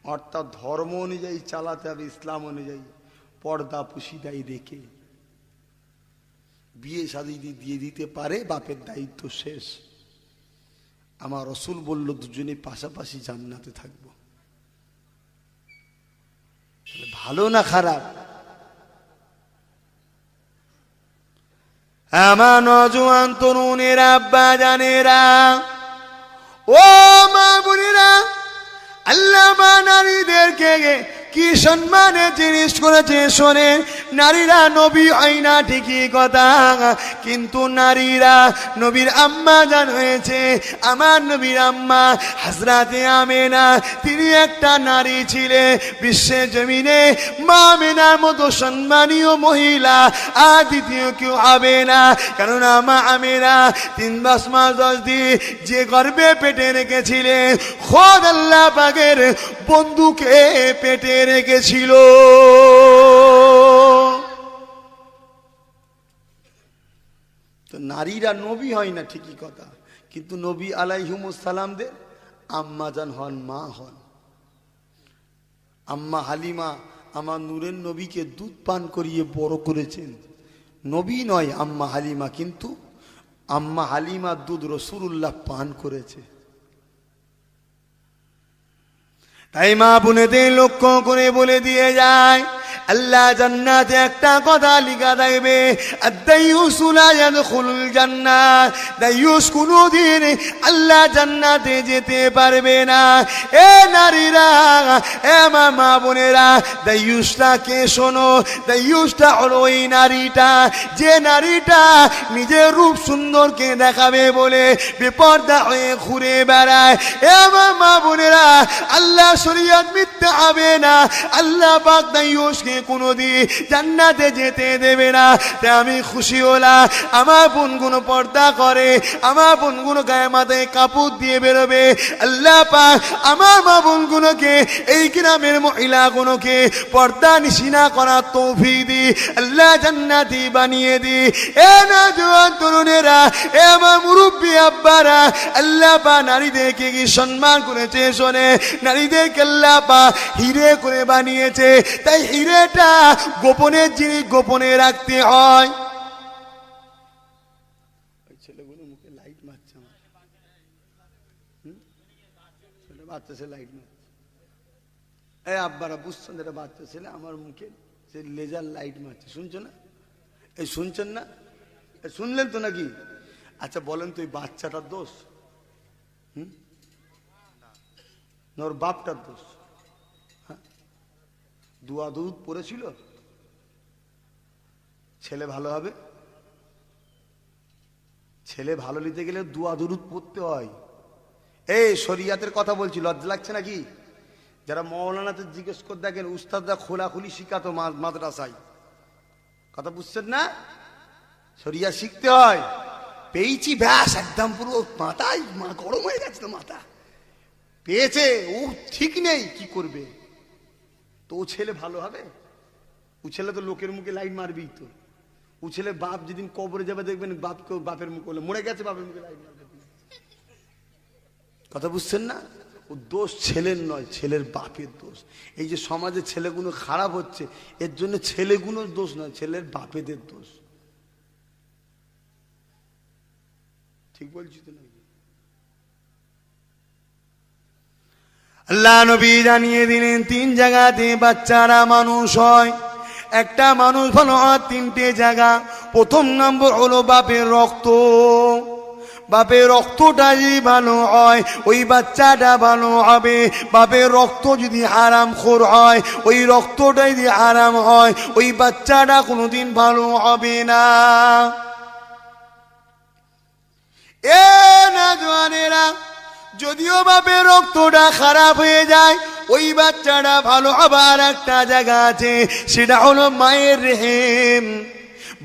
অর্থাৎ ধর্ম অনুযায়ী চালাতে হবে, ইসলাম অনুযায়ী পর্দা পুশিদাই রেখে। বিয়ে শাদী দিয়ে দিতে পারে, বাপের দায়িত্ব শেষ। আমার রাসূল বলল দুজনে পাশাপাশি জান্নাতে থাকবো। ভালো না খারাপ? আমার নওজোয়ান তরুণেরা, আব্বা জানেরা, ও মা বোনেরা, আল্লাহ মা নারীদেরকে কি সম্মানের জিনিস করেছে শোনে। নারীরা নবী হয় না ঠিকই কথা, কিন্তু নারীরা নবীর আম্মা জান হয়েছে। আমার নবীর আম্মা হযরতে আমেনা, তিনি একটা নারী ছিলেন বিশ্বের জমিনে মা আমেনার মতো সম্মানীয় মহিলা আর দ্বিতীয় কেউ হবে না। কেননা মা আমেনা 3 মাস 10 দিন যে গর্ভে পেটে রেখেছিলেন, খোদ আল্লাহ পাকের বন্ধুকে পেটে রেখেছিল। তো নারীরা নবী হয় না ঠিকই কথা, কিন্তু নবী আলাইহিমুস সালামদের আম্মা জান হন, মা হন। আম্মা হালিমা আমার নূরের নবীকে দুধ পান করিয়ে বড় করেছেন। নবী নয় আম্মা হালিমা, কিন্তু আম্মা হালিমা দুধ রাসূলুল্লাহ পান করেছে। তাই মা বোনেদের লক্ষ্য করে বলে দিয়ে যায়, আল্লাহ জান্নাতে একটা কথা লিখা থাকবে, আদ-দাইয়ুসু লা ইয়াদখুলুল জান্নাত। দাইয়ুস কোনদিন আল্লাহ জান্নাতে যেতে পারবে না। এ নারীরা, এ মা বোনেরা, দাইয়ুসটাকে শোনো। দাইয়ুসটা হলো ওই নারীটা, যে নারীটা নিজের রূপ সুন্দরকে দেখাবে বলে বেপরদা হয়ে ঘুরে বেড়ায়। এ মা বোনেরা, আল্লাহ শরীয়ত মিথ্যা হবে না। আল্লাহ পাক দাইয়ুসকে কোনদিন জান্নাতে যেতে দেবে না। তাই আমি খুশি হলাম, আমার বোনগুলো পর্দা করে, আমার বোনগুলো গায়ে মাথায় কাপড় দিয়ে বেরোবে। আল্লাহ পাক আমার মা বোনগুলোকে, এই গ্রামের মহিলাগুলোকে পর্দা নিশিনা করার তৌফিক দি, আল্লাহ জান্নাতি বানিয়ে দি। এ নওজোয়ান তরুণেরা, এ আমার মুরব্বী আব্বারা, আল্লাহ পাক নারীদেরকে কি সম্মান করেছে শোনে। নারীদেরকে আল্লাহ পাক হিরে করে বানিয়েছে। তাই হিরেটা গোপনের জিনিস গোপনে রাখতে হয়। ছেলেগুলো মুখে লাইট মারছে, আমার বাচ্চা ছেলে লাইট মারছে। এই আব্বারা বুঝছেন, এটা বাচ্চা ছেলে আমার মুখে সে লেজার লাইট মারছে, শুনছো না? এই শুনছেন না? শুনলেন তো নাকি? আচ্ছা বলেন তো, এই বাচ্চাটার দোষ না ওর বাপটার দোষ? হ্যাঁ, দুয়া দুধ পড়েছিল, ছেলে ভালো হবে। ছেলে ভালো নিতে গেলে দুয়া দুরুদ পড়তে হয়। এই শরিয়াতের কথা বলছি, লজ্জা লাগছে নাকি? যারা মৌলানাতে জিজ্ঞেস করে দেখেন, উস্তাদরা খোলাখুলি শিখাতো মাদ্রাসায়, কথা বুঝছেন না? শরিয়া শিখতে হয়। পেয়েছি ব্যাস, একদম পুরো মাথায় গরম হয়ে গেছে, তো মাথা পেয়েছে, ও ঠিক নেই, কি করবে? তো ও ছেলে ভালো হবে? ও ছেলে তো লোকের মুখে লাইট মারবি, তো ও ছেলে বাপ যেদিন কবরে যাবে দেখবেন বাপকে বাপের মুখ হলে মরে গেছে, বাপের মুখে কথা বুঝছেন না? ও দোষ ছেলের নয়, ছেলের বাপের দোষ। এই যে সমাজে ছেলেগুলো খারাপ হচ্ছে, এর জন্য ছেলেগুলোর দোষ নয়, ছেলের বাপেদের দোষ। ঠিক বলছি তো নাকি? আল্লাহ নবী জানিয়ে দিলেন 3 জায়গাতে বাচ্চারা মানুষ হয়। একটা মানুষ ভালো হয় 3টে জায়গা। প্রথম নম্বর হলো বাপের রক্ত। বাপের রক্তটা যদি ভালো হয় ওই বাচ্চাটা ভালো হবে। বাপের রক্ত যদি হারামখোর হয়, ওই রক্তটা যদি হারাম হয়, ওই বাচ্চাটা কোনোদিন ভালো হবে না। এ না জওয়ানেরা, যদিও বাপের রক্তটা খারাপ হয়ে যায়, ওই বাচ্চাটা ভালো হবার একটা জায়গা আছে, সেটা হলো মায়ের রেহেম।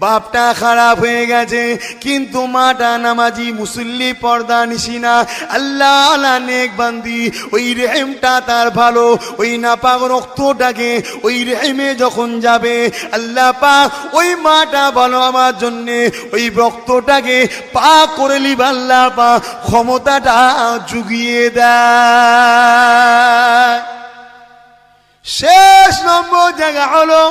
বাপটা খারাপ হয়ে গেছে কিন্তু মাটা নামাজি, মুসল্লি, পর্দা নিশিনা, আল্লাহ আল্লাহ নেক বান্দি, ওই রেহেমটা তার ভালো। ওই নাপাক রক্তটাকে ওই রেহেমে যখন যাবে, আল্লাহ পাক ওই মাটা ভালো আমার জন্যে ওই রক্তটাকে পাক করে লিবা আল্লাহ পাক ক্ষমতাটা জুগিয়ে দেয়। শেষ নম্বর জায়গা হলো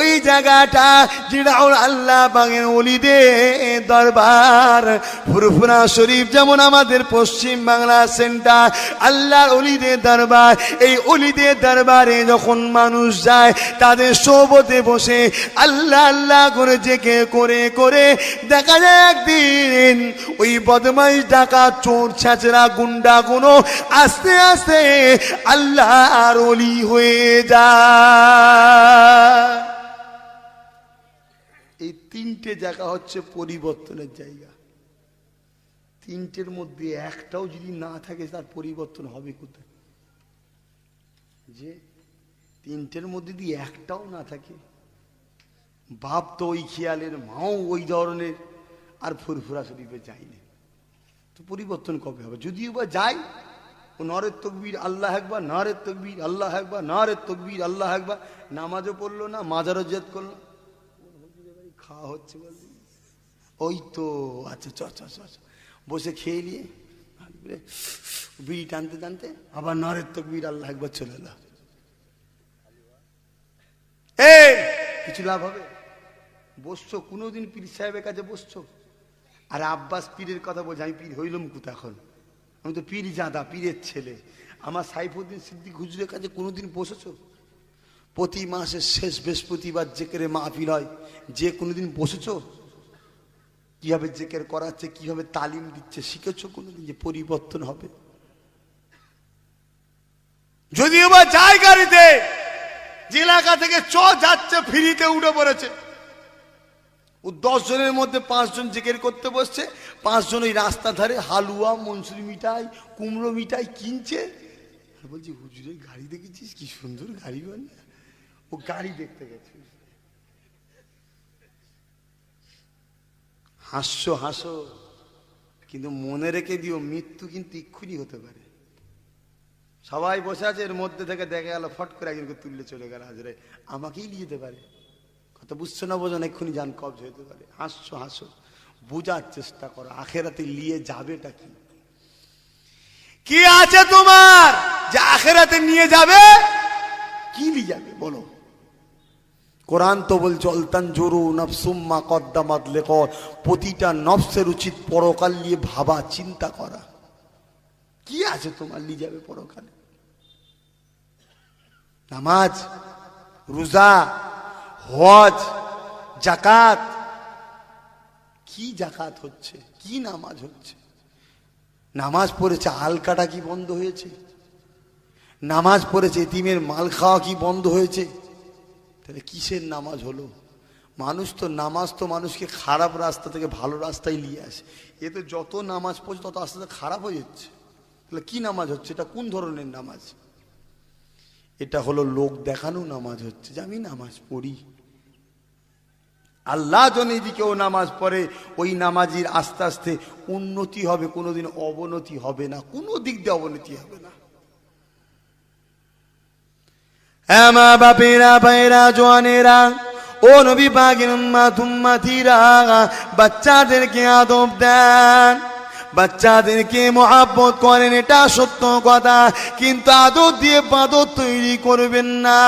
ওই জায়গাটা যেটা হলো আল্লাহ পাকের ওলিদের দরবার। ফুরফুরা শরীফ যেমন আমাদের পশ্চিম বাংলা সেন্টার, আল্লাহর ওলিদের দরবার। এই ওলিদের দরবারে যখন মানুষ যায়, তাদের সোবতে বসে আল্লাহ আল্লাহ করে জেকে করে করে দেখা যায় একদিন ওই বদমাইশ, ডাকাত, চোর, ছেঁচড়া, গুন্ডা কোনো আস্তে আস্তে আল্লাহর ওলি হয়ে যায়। এই 3টে জায়গা হচ্ছে পরিবর্তনের জায়গা। 3টের মধ্যে একটাও যদি না থাকে, তার পরিবর্তন হবে কোথায়? যে 3টের মধ্যে যদি একটাও না থাকে, বাপ তো ওই খেয়ালের, মাও ওই ধরনের, আর ফুরফুরা শরীফে যায়নি, তো পরিবর্তন কবে হবে? যদিও বা যায়, ও নরের তকবীর আল্লাহ একবার, নারের তকবীর আল্লাহ একবার, নারের তকবীর আল্লাহ একবার, নামাজও পড়লো না, মাজারও জেদ করলো, খাওয়া হচ্ছে বলছি, ওই তো আচ্ছা চ চ চ বসে খেয়ে নিয়ে বিড়ি টানতে টানতে আবার নারের তকবীর আল্লাহ একবার চলে এলো। কিছু লাভ হবে? বসছো কোনোদিন পীর সাহেবের কাছে বসছো? আর আব্বাস পীরের কথা বলছে, আমি পীর হইলাম কোথা? এখন আমি তো পীর জাদা, পীরের ছেলে। আমার সাইফুদ্দিন সিদ্দিক হুজুরের কাছে কোনোদিন বসেছো? প্রতি মাসের শেষ বৃহস্পতিবার জেকেরে মাহফিল হয়, যে কোনোদিন বসেছো? কিভাবে জেকের করাচ্ছে, কিভাবে তালিম দিচ্ছে শিখেছো কোনোদিন যে পরিবর্তন হবে? যদিও বা যায় গাড়িতে, যে এলাকা থেকে যাচ্ছে ফ্রিতে উঠে পড়েছে, ও 10 জনের মধ্যে 5 জন জিকির করতে বসছে, 5 জন ওই রাস্তা ধারে হালুয়া, মনসুরি মিঠাই, কুমড়ো মিঠাই কিনছে। বলছি, হুজুরের গাড়ি দেখেছিস কি সুন্দর গাড়ি? বানা ও গাড়ি দেখতে গেছে। হাসো হাসো, কিন্তু মনে রেখে দিও মৃত্যু কিন্তু এক্ষুনি হতে পারে। সবাই বসে আছে, এর মধ্যে থেকে দেখা গেল ফট করে একজনকে তুললে চলে গেল, হাজরে আমাকেই নিয়ে যেতে পারে। কথা বুঝছো না বোঝো না? এক্ষুনি জান কবজ হতে পারে। হাসছো হাসো, বোঝার চেষ্টা করো আখেরাতে নিয়ে যাবেটা কি? কি আছে তোমার যে আখেরাতে নিয়ে যাবে? কি নিয়ে যাবে বলো? কোরআন তো বল চলতান জোরু নফসুম্মা কদ্দামাত লিকত, প্রতিটা নফসের উচিত পরকাল নিয়ে ভাবা, চিন্তা করা। কি আছে তোমার নিয়ে যাবে পরকালে? নামাজ, রোজা, হজ, যাকাত। কি যাকাত হচ্ছে? কি নামাজ হচ্ছে? নামাজ পড়েছে আলকাটা কি বন্ধ হয়েছে? নামাজ পড়েছে এতিমের মাল খাওয়া কি বন্ধ হয়েছে? তাহলে কিসের নামাজ হলো? মানুষ তো নামাজ তো মানুষকে খারাপ রাস্তা থেকে ভালো রাস্তায় নিয়ে আসে। এ তো যত নামাজ পড়ছে তত আস্তে আস্তে খারাপ হয়ে যাচ্ছে। তাহলে কি নামাজ হচ্ছে? এটা কোন ধরনের নামাজ? এটা হলো লোক দেখানো নামাজ হচ্ছে, যে আমি নামাজ পড়ি। আল্লাহ যদি কেউ নামাজ পড়ে, ওই নামাজির আস্তে আস্তে উন্নতি হবে, কোনোদিন অবনতি হবে না, কোনো দিক দিয়ে অবনতি হবে না। হ্যাঁ মা বাপেরা, ভাইরা, জওয়ানেরা, ও নবী পাকের উম্মত উম্মতিরা, বাচ্চাদেরকে আদব দেন, বাচ্চাদেরকে মহব্বত করেন, এটা সত্য কথা, কিন্তু আদর দিয়ে বাদর তৈরি করবেন না।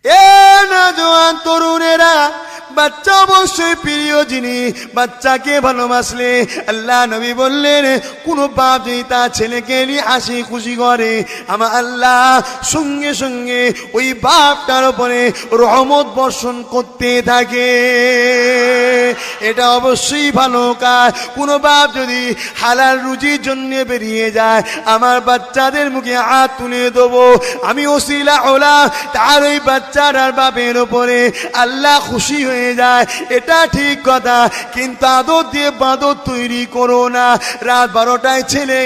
এ নওজোয়ান তরুণেরা, বাচ্চা অবশ্যই প্রিয় জিনিস। বাচ্চাকে ভালোবাসলে আল্লাহ নবী বললেন, কোন বাপ যদি তার ছেলেকে নিয়ে হাসি খুশি করে, আমার আল্লাহ সঙ্গে সঙ্গে ওই বাপটার উপরে রহমত বর্ষণ করতে থাকে। এটা অবশ্যই ভালো কাজ। কোন বাপ যদি হালাল রুজির জন্য বেরিয়ে যায়, আমার বাচ্চাদের মুখে হাত তুলে দেবো, আমি ওসিলা হলাম তার ওই বাচ্চার আর বাপের উপরে আল্লাহ খুশি হয়ে যায়, এটা ঠিক কথা, কিন্তু আদর দিয়ে বাদর তৈরি করো না। রাত 12টায় ছেলে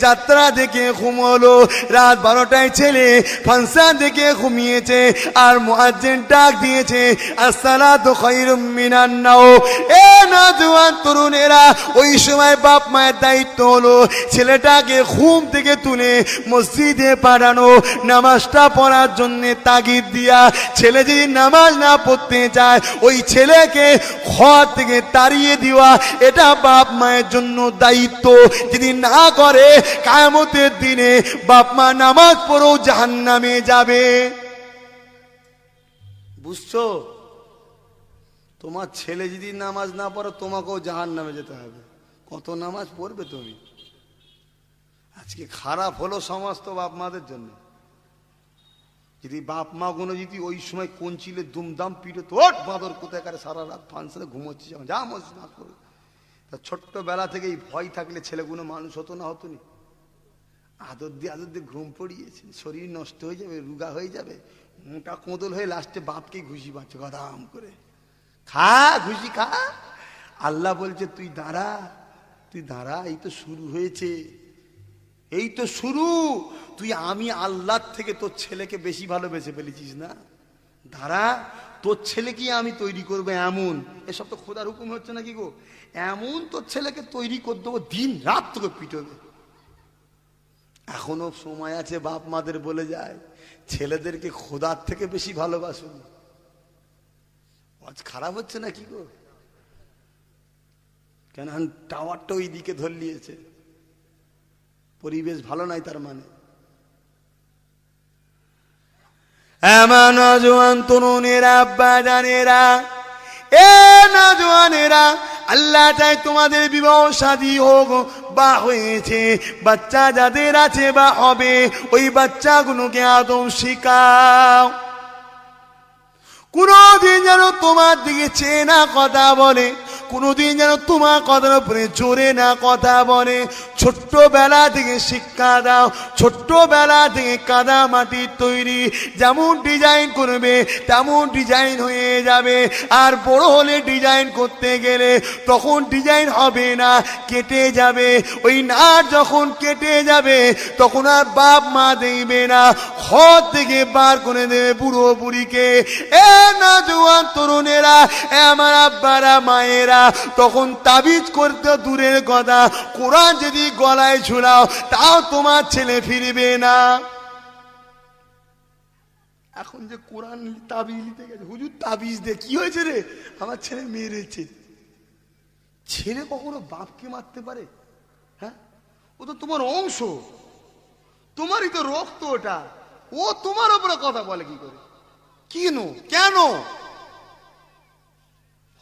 যাত্রা দেখে ঘুমোলো, রাত 12টায় ছেলে ফাংশন দেখে ঘুমিয়েছে, আর মুয়াজ্জিন ডাক দিয়েছে আসসালাতু খায়রুম মিনান নাওম। এ নওজোয়ান তরুণেরা, ওই সময় বাপ মায়ের দায়িত্ব হলো ছেলেটাকে ঘুম থেকে তুলে মসজিদে পাঠানো, নামাজটা পড়ার জন্য তাগিদ দিয়া। ছেলে যদি নামাজ না পড়তে চায়, ওই ছেলেকে ঘর থেকে তাড়িয়ে দেওয়া, এটা বাপ মায়ের জন্য দায়িত্ব। যদি না করে, কিয়ামতের দিনে বাপ মা নামাজ পড়েও জাহান্নামে যাবে। বুঝছো? তোমার ছেলে যদি নামাজ না পড়ে, তোমাকেও জাহান্নামে যেতে হবে। কত নামাজ পড়বে তুমি? আজকে খারাপ হলো সমস্ত বাপ মাদের জন্য। যদি বাপ মা গুলো যদি ওই সময় কঞ্চিলে দুমদাম পিটে, তো বাঁদর কোথায় কারে সারা রাত ফাংশনে ঘুমোচ্ছি, যা মসজিদ না করে। তা ছোট্টবেলা থেকে এই ভয় থাকলে ছেলেগুলো মানুষ হতো না, হতো নি? আদর দিয়ে ঘুম পড়িয়েছে, শরীর নষ্ট হয়ে যাবে, রুগা হয়ে যাবে, মোটা কোঁদল হয়ে লাস্টে বাপকে ঘুষি পাচ্ছে গদাম করে। খা ঘুষি খা। আল্লাহ বলছে তুই দাঁড়া, তুই দাঁড়া, এই তো শুরু হয়েছে, এই তো শুরু। তুই আমি আল্লাহর থেকে তোর ছেলেকে বেশি ভালোবেসে ফেলেছিস না, দাঁড়া, তোর ছেলেকে আমি তৈরি করবো এমন। এসব তো খোদার হুকুম হচ্ছে নাকি গো? এমন তোর ছেলেকে তৈরি করে দেবো, দিন রাত তোকে পিটবে। এখনো সময় আছে, বাপ মাদের বলে যায় ছেলেদেরকে খোদার থেকে বেশি ভালোবাসুন। আজ খারাপ হচ্ছে না কি গো? কেন টাওয়ারটা ওই দিকে ধরলিয়েছে, পরিবেশ ভালো নাই তার মানে। এমন নওজোয়ান তরুণেরা, আব্বা জানেরা, এ নওজোয়ানেরা, আল্লাহ চাই তোমাদের বিবাহ শাদী হোক বা হয়েছে, বাচ্চা যাদের আছে বা হবে, ওই বাচ্চাগুলোকে আদব শিখাও। কোনদিন যেন তোমার দিকে চেয়ে না কথা বলে, কোনদিন যেন তোমার কথার উপরে জোরে না কথা বলে। ছোট্টবেলা থেকে শিক্ষা দাও, ছোট্টবেলা থেকে কাদা মাটির তৈরি, যেমন ডিজাইন করবে তেমন ডিজাইন হয়ে যাবে। আর বড় হলে ডিজাইন করতে গেলে তখন ডিজাইন হবে না, কেটে যাবে। ওই নাট যখন কেটে যাবে, তখন আর বাপ মা দেখবে না, ঘর থেকে বার করে দেবে বুড়ো বুড়িকে। এ নওজোয়ান তরুণেরা, আমার আব্বারা মায়েরা, তখন তাবিজ করতে দূরের কথা, কোরআন যদি গলায় ঝুলাও তাও তোমার ছেলে ফিরবে না। এখন যে কোরআন তাবিজ নিতে গেছে, হুজুর তাবিজ দে, কি হয়েছে রে? আমার ছেলে মেরেছে। ছেলে কখনো বাপকে মারতে পারে? হ্যাঁ, ও তো তোমার অংশ, তোমারই তো রক্ত ওটা, ও তোমার উপরে কথা বলে কি করে? কেন কেন?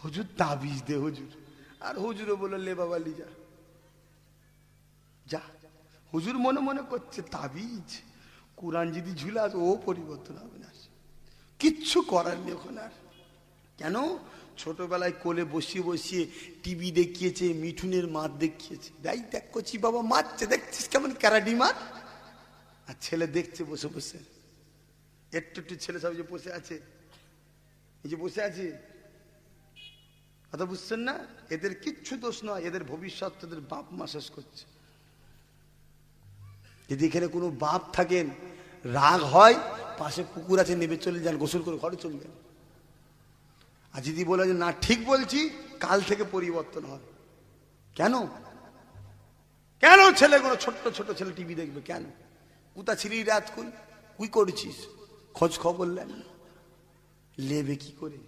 হুজুর তাবিজ দে হুজুর। আর হুজুরও বললো লে বাবা লি যা যা। হুজুর মনে মনে করছে তাবিজ, কোরআন যদি ঝুলাস ও পরিবর্তন হবে না, কিচ্ছু করার নেই ওখানে আর। কেন? ছোটবেলায় কোলে বসিয়ে বসিয়ে টিভি দেখিয়েছে, মিঠুনের মার দেখিয়েছে, তাই দেখ করছি বাবা মারছে, দেখছিস কেমন ক্যারাডি মার। আর ছেলে দেখছে বসে বসে, একটু একটু ছেলে সব যে বসে আছে, এই যে বসে আছে, কথা বুঝছেন না? এদের কিচ্ছু দোষ নয়, এদের ভবিষ্যৎ এদের বাপ মা শেষ করছে। যদি এখানে কোনো বাপ থাকেন, রাগ হয়, পাশে পুকুর আছে, নেমে চলে যান, গোসল করে ঘরে চলে যান। আর যদি বলে যে না ঠিক বলছি, কাল থেকে পরিবর্তন হয়। কেন কেন ছেলেগুলো ছোট্ট ছোট ছেলে টিভি দেখবে কেন? কোথা ছিলি রাত, কুই করছিস? খোঁজ খবর নেন না। লেবে কি করে?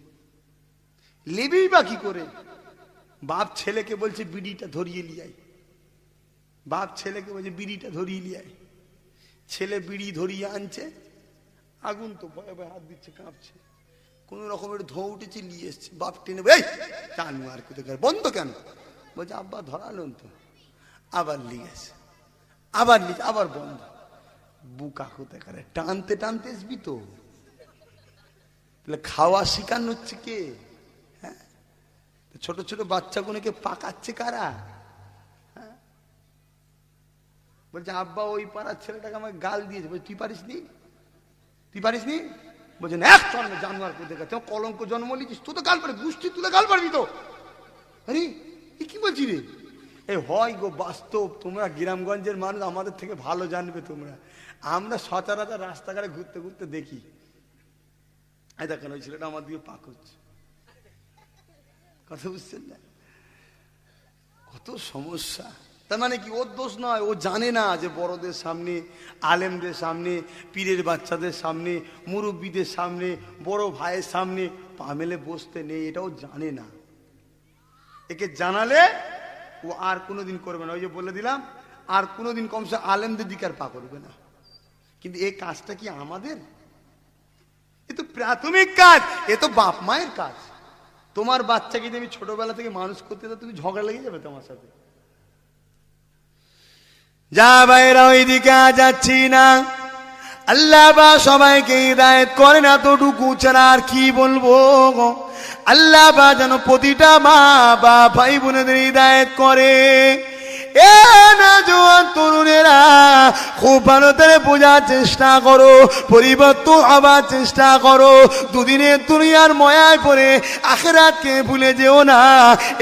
লেবেই বা কি করে? বাপ ছেলেকে বলছে বিড়িটা ধরিয়ে লিয়াই, বাপ ছেলেকে বলছে বিড়িটা ধরিয়ে লিয়াই। ছেলে বিড়ি ধরিয়ে আনছে, আগুন তো ভয়ে ভয়ে হাত দিচ্ছে, কাঁপছে, কোন রকমের ধোঁয়া উঠেছে, নিয়ে এসছে। বাপ টেনে টানু আর কোথায় বন্ধ কেন? বলছে আব্বা ধরালেন তো। আবার নিয়ে আসে, আবার নিয়ে আবার বন্ধ। বুকা কোথায় করে টানতে টানতে আসবি তো। খাওয়া শিখানো হচ্ছে কে? হ্যাঁ, ছোট ছোট বাচ্চাগুলোকে পাকাচ্ছে কারা? হ্যাঁ, বলছে আব্বা ওই পাড়ার ছেলেটাকে আমাকে গাল দিয়েছে। বলছে তুই পারিস নি, তুই পারিস নি? বলছেন এক জন্মে জানোয়ার কোথায় গেছে, কলঙ্ক জন্ম নিয়েছিস, তুই তো গাল পারবি, গোষ্ঠী তুলে গাল পারবি তো। আরে কি বলছি রে? এই হয় গো বাস্তব। তোমরা গ্রামগঞ্জের মানুষ আমাদের থেকে ভালো জানবে তোমরা। আমরা সচরাচর রাস্তাঘাটে ঘুরতে ঘুরতে দেখি, এই দেখেন ওই ছেলেটা আমার দিকে পাক হচ্ছে। কথা বুঝছেন না? কত সমস্যা। তার মানে কি ওর দোষ নয়, ও জানে না যে বড়দের সামনে, আলেমদের সামনে, পীরের বাচ্চাদের সামনে, মুরব্বীদের সামনে, বড় ভাইয়ের সামনে পা মেলে বসতে নেই, এটাও জানে না। একে জানালে ও আর কোনোদিন করবে না। ওই যে বলে দিলাম, আর কোনোদিন কমসে আলেমদের দিকে আর পা করবে না। কিন্তু এই কাজটা কি আমাদের? এ তো প্রাথমিক কাজ, এ তো বাপ মায়ের কাজ। তোমার বাচ্চাকে যদি আমি ছোটবেলা থেকে মানুষ করতে, তো তুমি ঝগড়া লেগে যাবে তোমার সাথে। যা ভাইরা ওইদিকে যাচ্ছি না। আল্লাহ বা সবাইকে হিদায়াত করেন, এতটুকু ছাড়া আর কি বলবো। আল্লাহ বা যেন প্রতিটা মা বা ভাই বোনেদের হিদায়াত করে। এ না জোয়ান তরুণেরা, খুব ভালো করে বোঝার চেষ্টা করো, পরিবর্তন হবার চেষ্টা করো। দুদিনের দুনিয়ার ময়ায় পড়ে আখিরাতকে ভুলে যেও না।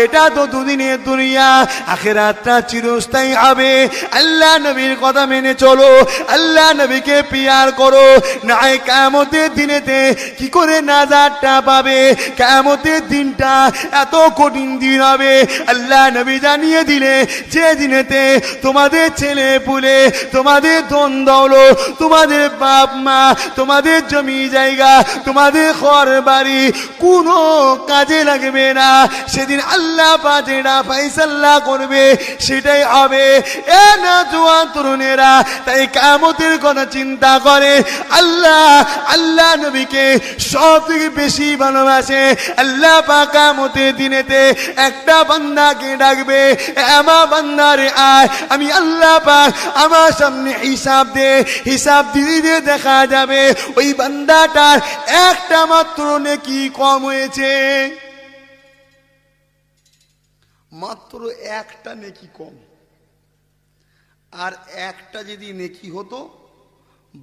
এটা তো দুদিনের দুনিয়া, আখিরাতটা চিরস্থায়ী হবে। আল্লাহ নবীর কথা মেনে চলো, আল্লাহ নবীকে পিয়ার করো। নাই কিয়ামতের দিনেতে কি করে নাজাতটা পাবে? কিয়ামতের দিনটা এত কঠিন দিন হবে। আল্লাহ নবী জানিয়ে দিলে যে দিনেতে তোমাদের ছেলে পুলে, তোমাদের ধন দৌলত, তোমাদের বাপ মা, তোমাদের জমি জায়গা, তোমাদের ঘর বাড়ি কোনো কাজে লাগবে না। সেদিন আল্লাহ পাক যেটা ফয়সালা করবে সেটাই হবে। এ না জওয়ান তরুণেরা, তাই কিয়ামতের কথা চিন্তা করে আল্লাহ নবীকে সব থেকে বেশি ভালোবাসে। আল্লাহ পাক কিয়ামতের দিনেতে একটা বান্দাকে ডাকবে, আমার বান্দা রে আয়, আমি আল্লাহ পাক আমার সামনে হিসাব দে। হিসাব দিতে দেখা যাবে ওই বান্দাটার একটা মাত্র নেকি কম হয়েছে, মাত্র একটা নেকি কম। আর একটা যদি নেকি হতো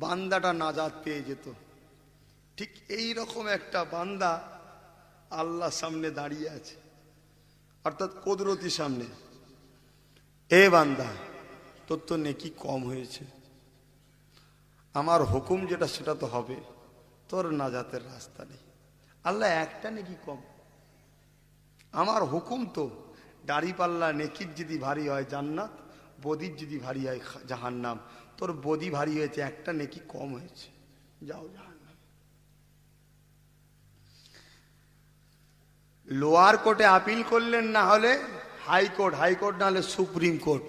বান্দাটা নাজাত পেয়ে যেত। ঠিক এই রকম একটা বান্দা আল্লাহর সামনে দাঁড়িয়ে আছে, অর্থাৎ কুদরতির সামনে। এ বান্দা, তোর তো নেকি কম হয়েছে, আমার হুকুম যেটা সেটা তো হবে, তোর নাজাতের রাস্তা নেই। আল্লাহ একটা নেকি কম, আমার হুকুম তো দাড়ি পাল্লা নেকির যদি ভারী হয় জান্নাত, বদির যদি ভারী হয় জাহান্নাম। তোর বদি ভারী হয়েছে, একটা নেকি কম হয়েছে, যাও জাহান্নাম। লোয়ার কোর্টে আপিল করলেন, না হলে হাইকোর্ট, হাইকোর্ট না হলে সুপ্রিম কোর্ট।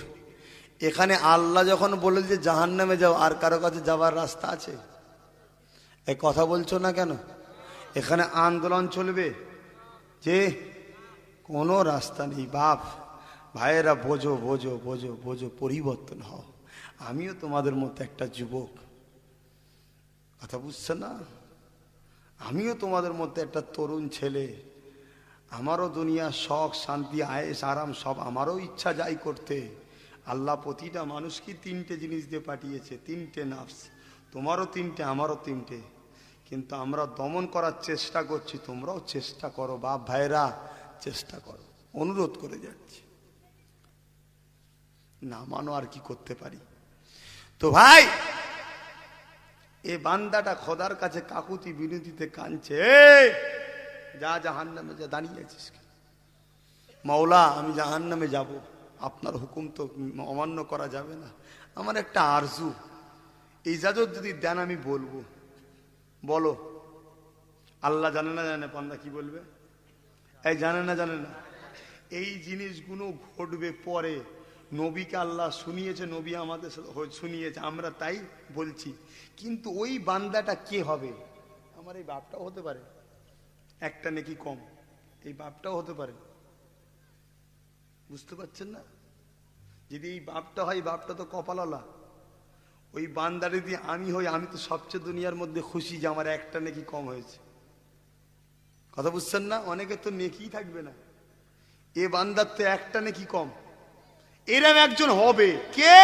এখানে আল্লাহ যখন বলে যে জাহান্নামে যাও, আর কারো কাছে যাওয়ার রাস্তা আছে? এই কথা বলছো না কেন? এখানে আন্দোলন চলবে যে কোনো রাস্তা নেই। বাপ ভাইয়েরা, বোঝো বোঝো বোঝো বোঝো, পরিবর্তন হও। আমিও তোমাদের মতো একটা যুবক, কথা বুঝছে না? আমিও তোমাদের মধ্যে একটা তরুণ ছেলে। আমারও দুনিয়ার শখ শান্তি আয়েস আরাম সব আমারও ইচ্ছা যাই করতে। আল্লাহ প্রতিটা মানুষকে তিনটে জিনিস দিয়ে পাঠিয়েছে, তিনটে নাফস। তোমারও তিনটে, আমারও তিনটে, কিন্তু আমরা দমন করার চেষ্টা করছি। তোমরাও চেষ্টা করো বাপ ভাইরা, চেষ্টা করো, অনুরোধ করে যাচ্ছি। না মানো আর কি করতে পারি? তো ভাই, এ বান্দাটা খোদার কাছে কাকুতি বিনতিতে কাঁদছে, যা জাহান্নামে যা, দাঁড়িয়ে আছিস? মাওলা আমি জাহান্নামে যাব, আপনার হুকুম তো অমান্য করা যাবে না। আমার একটা আরজু, ইজাজত যদি দেন আমি বলবো। বলো, আল্লাহ জানে না জানে বান্দা কি বলবে? এই জানে না জানে না? এই জিনিসগুলো ঘটবে পরে। নবীকে আল্লাহ শুনিয়েছে, নবী আমাদের শুনিয়েছে, আমরা তাই বলছি। কিন্তু ওই বান্দাটা কে হবে? আমার এই বাপটাও হতে পারে, একটা নেকি কম, এই বাপটাও হতে পারে। বুঝতে পারছেন না? যদি এই বাপটা হয়, বাপটা তো কপালওয়ালা। ওই বান্দারে দিয়ে আমি হই, আমি তো সবচেয়ে দুনিয়ার মধ্যে খুশি যে আমার একটা নেকি কম হয়েছে। কথা বুঝছেন না? অনেকে তো নেকি থাকবে না, এ বান্দার তো একটা নেকি কম। এরম একজন হবে কে?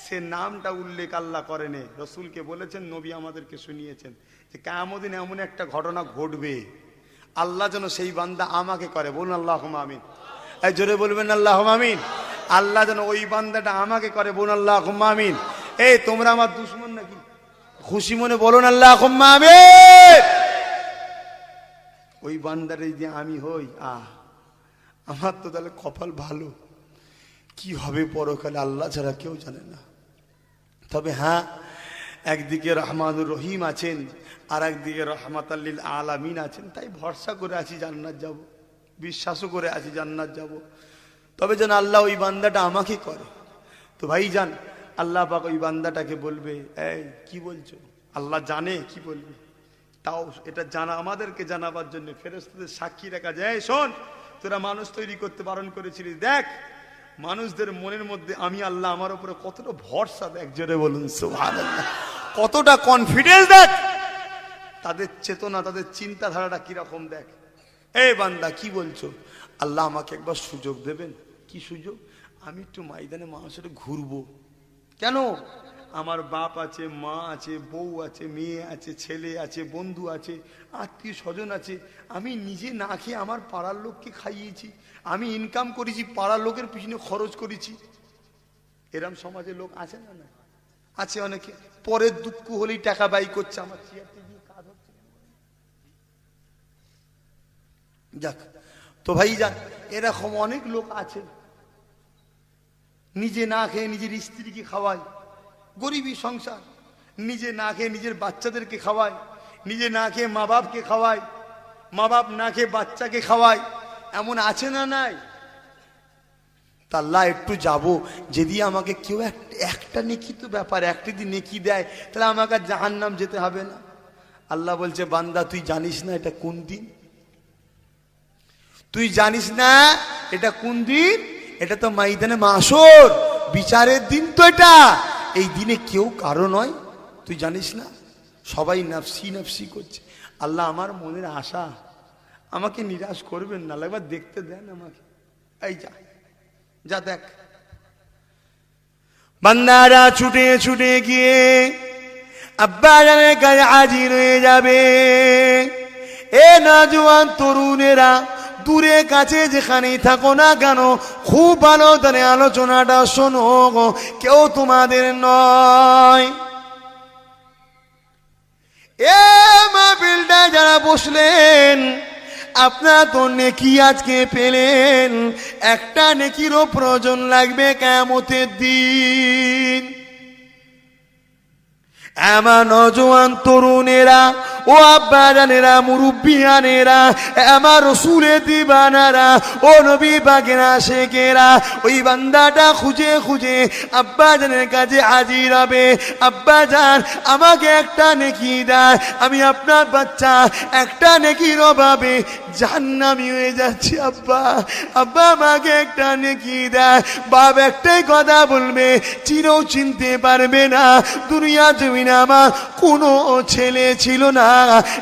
সে নামটা উল্লেখ আল্লাহ করেন, রসুলকে বলেছেন, নবী আমাদেরকে শুনিয়েছেন যে কিয়ামত দিন এমন একটা ঘটনা ঘটবে, আল্লাহ যেন সেই বান্দা আমাকে করে। বলুন আল্লাহুম্মা আমিন। এই জোরে বলবেন আল্লাহুম্মা আমিন। আল্লাহ যেন ওই বান্দাটা আমাকে করে। বলুন আল্লাহুম্মা আমিন। এই তোমরা আমার দুশমন নাকি? খুশি মনে বলুন আল্লাহুম্মা আমিন। ওই বান্দারে যে আমি হই, আমার তো তাহলে কপাল ভালো। কি হবে পরকালে আল্লাহ ছাড়া কেউ জানে না। তবে হ্যাঁ, একদিকে রহমানুর রহিম আছেন, আর একদিকে রহমাতাল লিল আলামিন আছেন। তাই ভরসা করে আছি জান্নাত যাব, বিশ্বাসও করে আছি জান্নাত যাব। তবে যেন আল্লাহ ওই বান্দাটা আমাকে করে। তো ভাই যান, আল্লাহ পাক ওই বান্দাটাকে বলবে, এই কি বলছো? আল্লাহ জানে কি বলবে, তাও এটা জানা আমাদেরকে জানাবার জন্য ফেরেশতাদের সাক্ষী রাখা যায়। শোন, তোরা মানুষ তৈরি করতে বারণ করেছিলিস, দেখ মানুষদের মনের মধ্যে আমি আল্লাহ আমার উপরে কতটা ভরসা, দেখ জোরে বলুন সুবহানাল্লাহ, কতটা কনফিডেন্স, দেখ তাদের চেতনা, তাদের চিন্তাধারাটা কিরকম, দেখ। এই বান্দা কি বলছো? আল্লাহ আমাকে একবার সুযোগ দেবেন। কি সুযোগ? আমি একটু ময়দানে মানুষের ঘুরবো। কেন? আমার বাপ আছে, মা আছে, বউ আছে, মেয়ে আছে, ছেলে আছে, বন্ধু আছে, আত্মীয় স্বজন আছে। আমি নিজে না খেয়ে আমার পাড়ার লোককে খাইয়েছি, আমি ইনকাম করেছি, পাড়ার লোকের পিছনে খরচ করেছি। এরম সমাজে লোক আছে না? না আছে অনেকে। পরের দুঃখ হলেই টাকা ব্যয় করছে, আমার চেয়ারতে গিয়ে কাজ হচ্ছে। যাক, তো ভাই যান, এরকম অনেক লোক আছে নিজে না খেয়ে নিজের স্ত্রীকে খাওয়ায়, গরিবী সংসার, নিজে না খেয়ে নিজের বাচ্চাদেরকে খাওয়ায়, নিজে না খেয়ে মা বাপকে খাওয়ায়, মা বাপ না খেয়ে বাচ্চাকে খাওয়ায়। এমন আছে না? নাই? তা আল্লাহ একটু যাব, যদি আমাকে কেউ একটা নেকি তো ব্যাপার, একটা যদি নেকি দেয় তাহলে আমাকে জাহান্নাম যেতে হবে না। আল্লাহ বলছে, বান্দা তুই জানিস না এটা কোন দিন? তুই জানিস না এটা কোন দিন? এটা তো ময়দানে মাশর, বিচারের দিন তো এটা। এই দিনে কেউ কারো নয়, তুই জানিস না? সবাই নফসি নফসি করছে। আল্লাহ আমার মনের আশা, আমাকে নিরাশ করবেন না, একবার দেখতে দেন আমাকে। এই যা যা দেখ। বান্দারা ছুটে ছুটে গিয়ে আব্বা জানের কাছে হাজির হয়ে যাবে। এ নওজোয়ান তরুণেরা, দূরে কাছে যেখানেই থাকো না কেন, খুব ভালো করে আলোচনাটা শোনো, কেউ তোমাদের নয়। এ মাহফিলটা যারা বসলেন, আপনারা তো নেকি আজকে পেলেন, একটা নেকিরও প্রয়োজন লাগবে কিয়ামতের দিন। আমার নওজোয়ান তরুণেরা, ও আব্বা জানেরা, মুরব্বিয়ানেরা, আমার রসুলের দিবানারা, ও নবী পাকের আশিকেরা, ওই বান্দাটা খুঁজে খুঁজে আব্বা জানের কাছে হাজির হবে। আব্বা জান, আমাকে একটা নেকি দেয়, আমি আপনার বাচ্চা, একটা নেকির অভাবে জাহান্নামী হয়ে যাচ্ছি। আব্বা, আব্বা আমাকে একটা নেকি দেয়। বাপ একটাই কথা বলবে, চিনেও চিনতে পারবে না, দুনিয়া জমিনে আমার কোনো ছেলে ছিল না,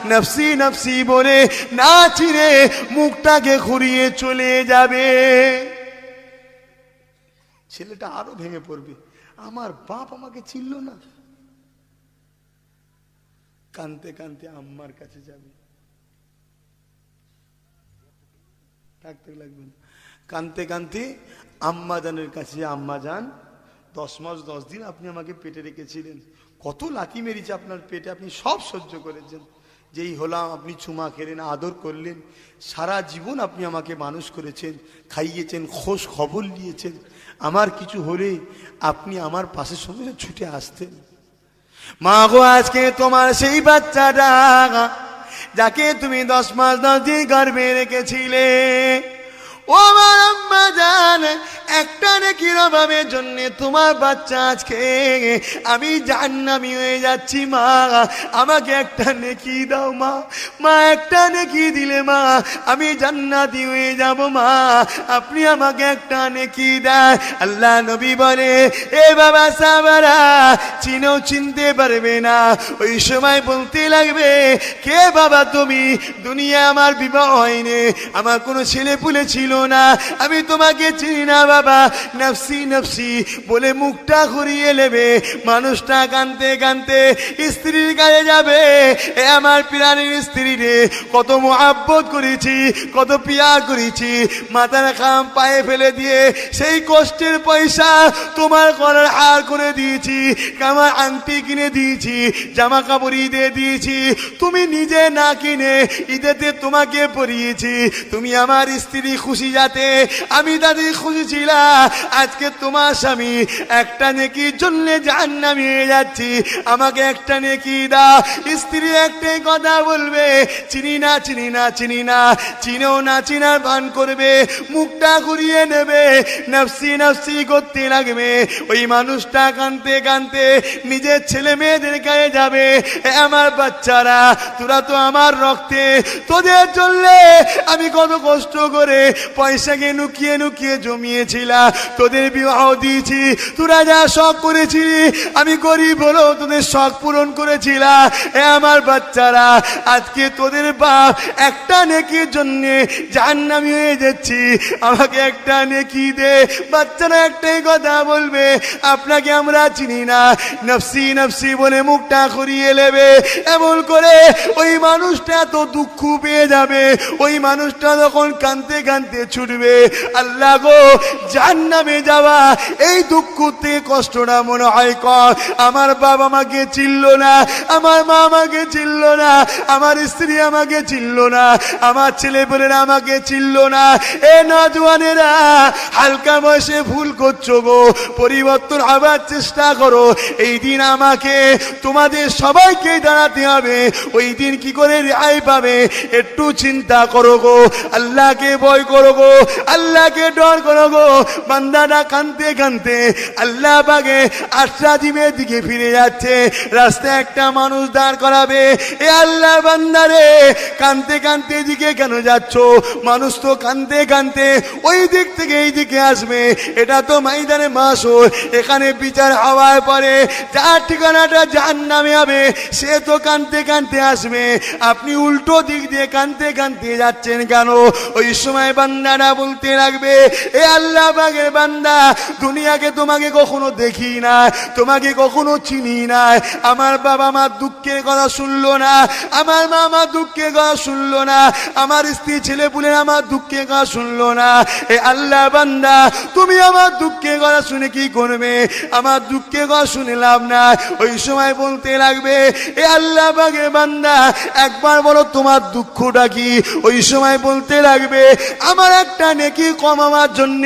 নফসি নফসি বলে না চিনে মুখটাকে ঘুরিয়ে চলে যাবে। ছেলেটা আরো ভেঙে পড়বে, আমার বাপ আমাকে চিনল না। কানতে কানতে আম্মার কাছে যাবে, থাকতে লাগবে না, কানতে কানতে আম্মা জানের কাছে। আম্মা জান, 10 মাস 10 দিন আপনি আমাকে পেটে রেখেছিলেন, কত লাথি মেরেছে আপনার পেটে, আপনি সব সহ্য করেছেন। যেই হলাম আপনি চুমা খেলেন, আদর করলেন, সারা জীবন আপনি আমাকে মানুষ করেছেন, খাইয়েছেন, খোঁজ খবর নিয়েছেন। আমার কিছু হলে আপনি আমার পাশের সঙ্গে ছুটে আসতেন। মা গো, আজকে তোমার সেই বাচ্চাটা যাকে তুমি 10 মাস 10 দিন গর্ভে রেখেছিলে, ও আমার আম্মা জান, একটা নেকির অভাবের জন্য তোমার বাচ্চা আজকে আমি জাহান্নামী হয়ে যাচ্ছি। মা, আমাকে একটা নেকি দাও মা। মা, একটা নেকি দিলে মা আমি জান্নাতি হয়ে যাব। মা, আপনি আমাকে একটা নেকি দেন। আল্লাহ নবী বলে, এ বাবা সাহাবারা চিনেও চিনতে পারবে না, ওই সময় বলতে লাগবে, কে বাবা তুমি? দুনিয়া আমার বিবাহ হয়নি, আমার কোনো ছেলে পুলে ছিল না, আমি তোমাকে চিনি না বাবা। নফসি নফসি বলে মুখটা ঘুরিয়ে নেবে। মানুষটা কানতে কানতে স্ত্রীর কাছে যাবে, এ আমার প্রাণের স্ত্রী রে, কত মোহাব্বত করেছি, কত পিয়ার করেছি, মাথার খাম পায়ে ফেলে দিয়ে সেই কষ্টের পয়সা তোমার গলার হার করে দিয়েছি, আমার আংটি কিনে দিয়েছি, জামা কাপড় ঈদে দিয়েছি, তুমি নিজে না কিনে ঈদেতে তোমাকে পরিয়েছি। তুমি আমার স্ত্রী খুশি যাতে আমি তাদের খুশি ছিলাম। আজকে তোমার স্বামী একটা নেকির জন্য জাহান্নামী হয়ে যাচ্ছি, আমাকে একটা নেকি দাও। স্ত্রী একটাই কথা বলবে, চিনি না চিনি না চিনি না, চিনেও না চিনার ভান করবে, মুখটা ঘুরিয়ে নেবে, নফসি নফসি করতে লাগবে। ওই মানুষটা কানতে কানতে নিজের ছেলে মেয়েদের গায়ে যাবে, আমার বাচ্চারা তোরা তো আমার রক্তে, তোদের জন্য আমি কত কষ্ট করে পয়সাকে লুকিয়ে লুকিয়ে জমিয়েছিলাম, তোদের বিবাহ দিয়েছি, তোরা যা শখ করেছিলি, আমি গরিব হলো তোদের শখ পূরণ করেছিলাম। আমার বাচ্চারা আজকে তোদের বাপ একটা নেকির জন্য জাহান্নামী হয়ে যাচ্ছি, আমাকে একটা নেকি দে। বাচ্চারা একটাই কথা বলবে, আপনাকে আমরা চিনি না, নফসি নফসি বলে মুখটা ঘুরিয়ে নেবে। এমন করে ওই মানুষটা তো দুঃখ পেয়ে যাবে, ওই মানুষটা তখন কাঁদতে কাঁদতে ছুটবে। আল্লাহ গো, জাহান্নামে যাওয়া এই দুঃখ থেকে কষ্টটা মনে হয় কম। আমার বাবা আমাকে চিনল না, আমার মা আমাকে চিনল না, আমার স্ত্রী আমাকে চিনল না, আমার ছেলে পেলেরা আমাকে চিনল না। এ নওজওয়ানেরা, হালকা বয়সে ভুল করছো গো, পরিবর্তন হবার চেষ্টা করো। এই দিন আমাকে তোমাদের সবাইকে দাঁড়াতে হবে, ওই দিন কি করে রেহাই পাবে একটু চিন্তা করো গো। আল্লাহকে ভয় করো গো, আল্লাহকে ডর করো গো। বান্দাটা কানতে কানতে আল্লাহ পাকে আশ্রাজিমের দিকে ফিরে যাচ্ছে, রাস্তায় একটা মানুষ দাঁড় করাবে, এ আল্লাহ বান্দারে কানতে কানতে দিকে কেন যাচ্ছ? মানুষ তো কানতে কানতে ওই দিক থেকে এই দিকে আসবে, এটা তো ময়দানে মাসর, এখানে বিচার হওয়ার পরে যার ঠিকানাটা জাহান্নামে হবে সে তো কানতে কানতে আসবে, আপনি উল্টো দিক দিয়ে কানতে কানতে যাচ্ছেন কেন? ওই সময় বান্দারা বলতে লাগবে, এ আল্লাহ পাকের বান্দা, দুনিয়াকে তোমাকে কখনো দেখি না, তোমাকে কখনো চিনি না, আমার বাবা মা দুঃখের কথা শুনলো না, আমার মা আমার দুঃখের কথা শুনলো না, আমার স্ত্রী ছেলে পুলে আমার দুঃখের কথা শুনলো না। এ আল্লাহ বান্দা, তুমি আমার দুঃখের কথা শুনে কি করবে? আমার দুঃখের কথা শুনে লাভ না। ওই সময় বলতে লাগবে, এ আল্লাহ পাকের বান্দা, একবার বলো তোমার দুঃখটা কি? ওই সময় বলতে লাগবে, আমার একটা নেকি কমাবার জন্য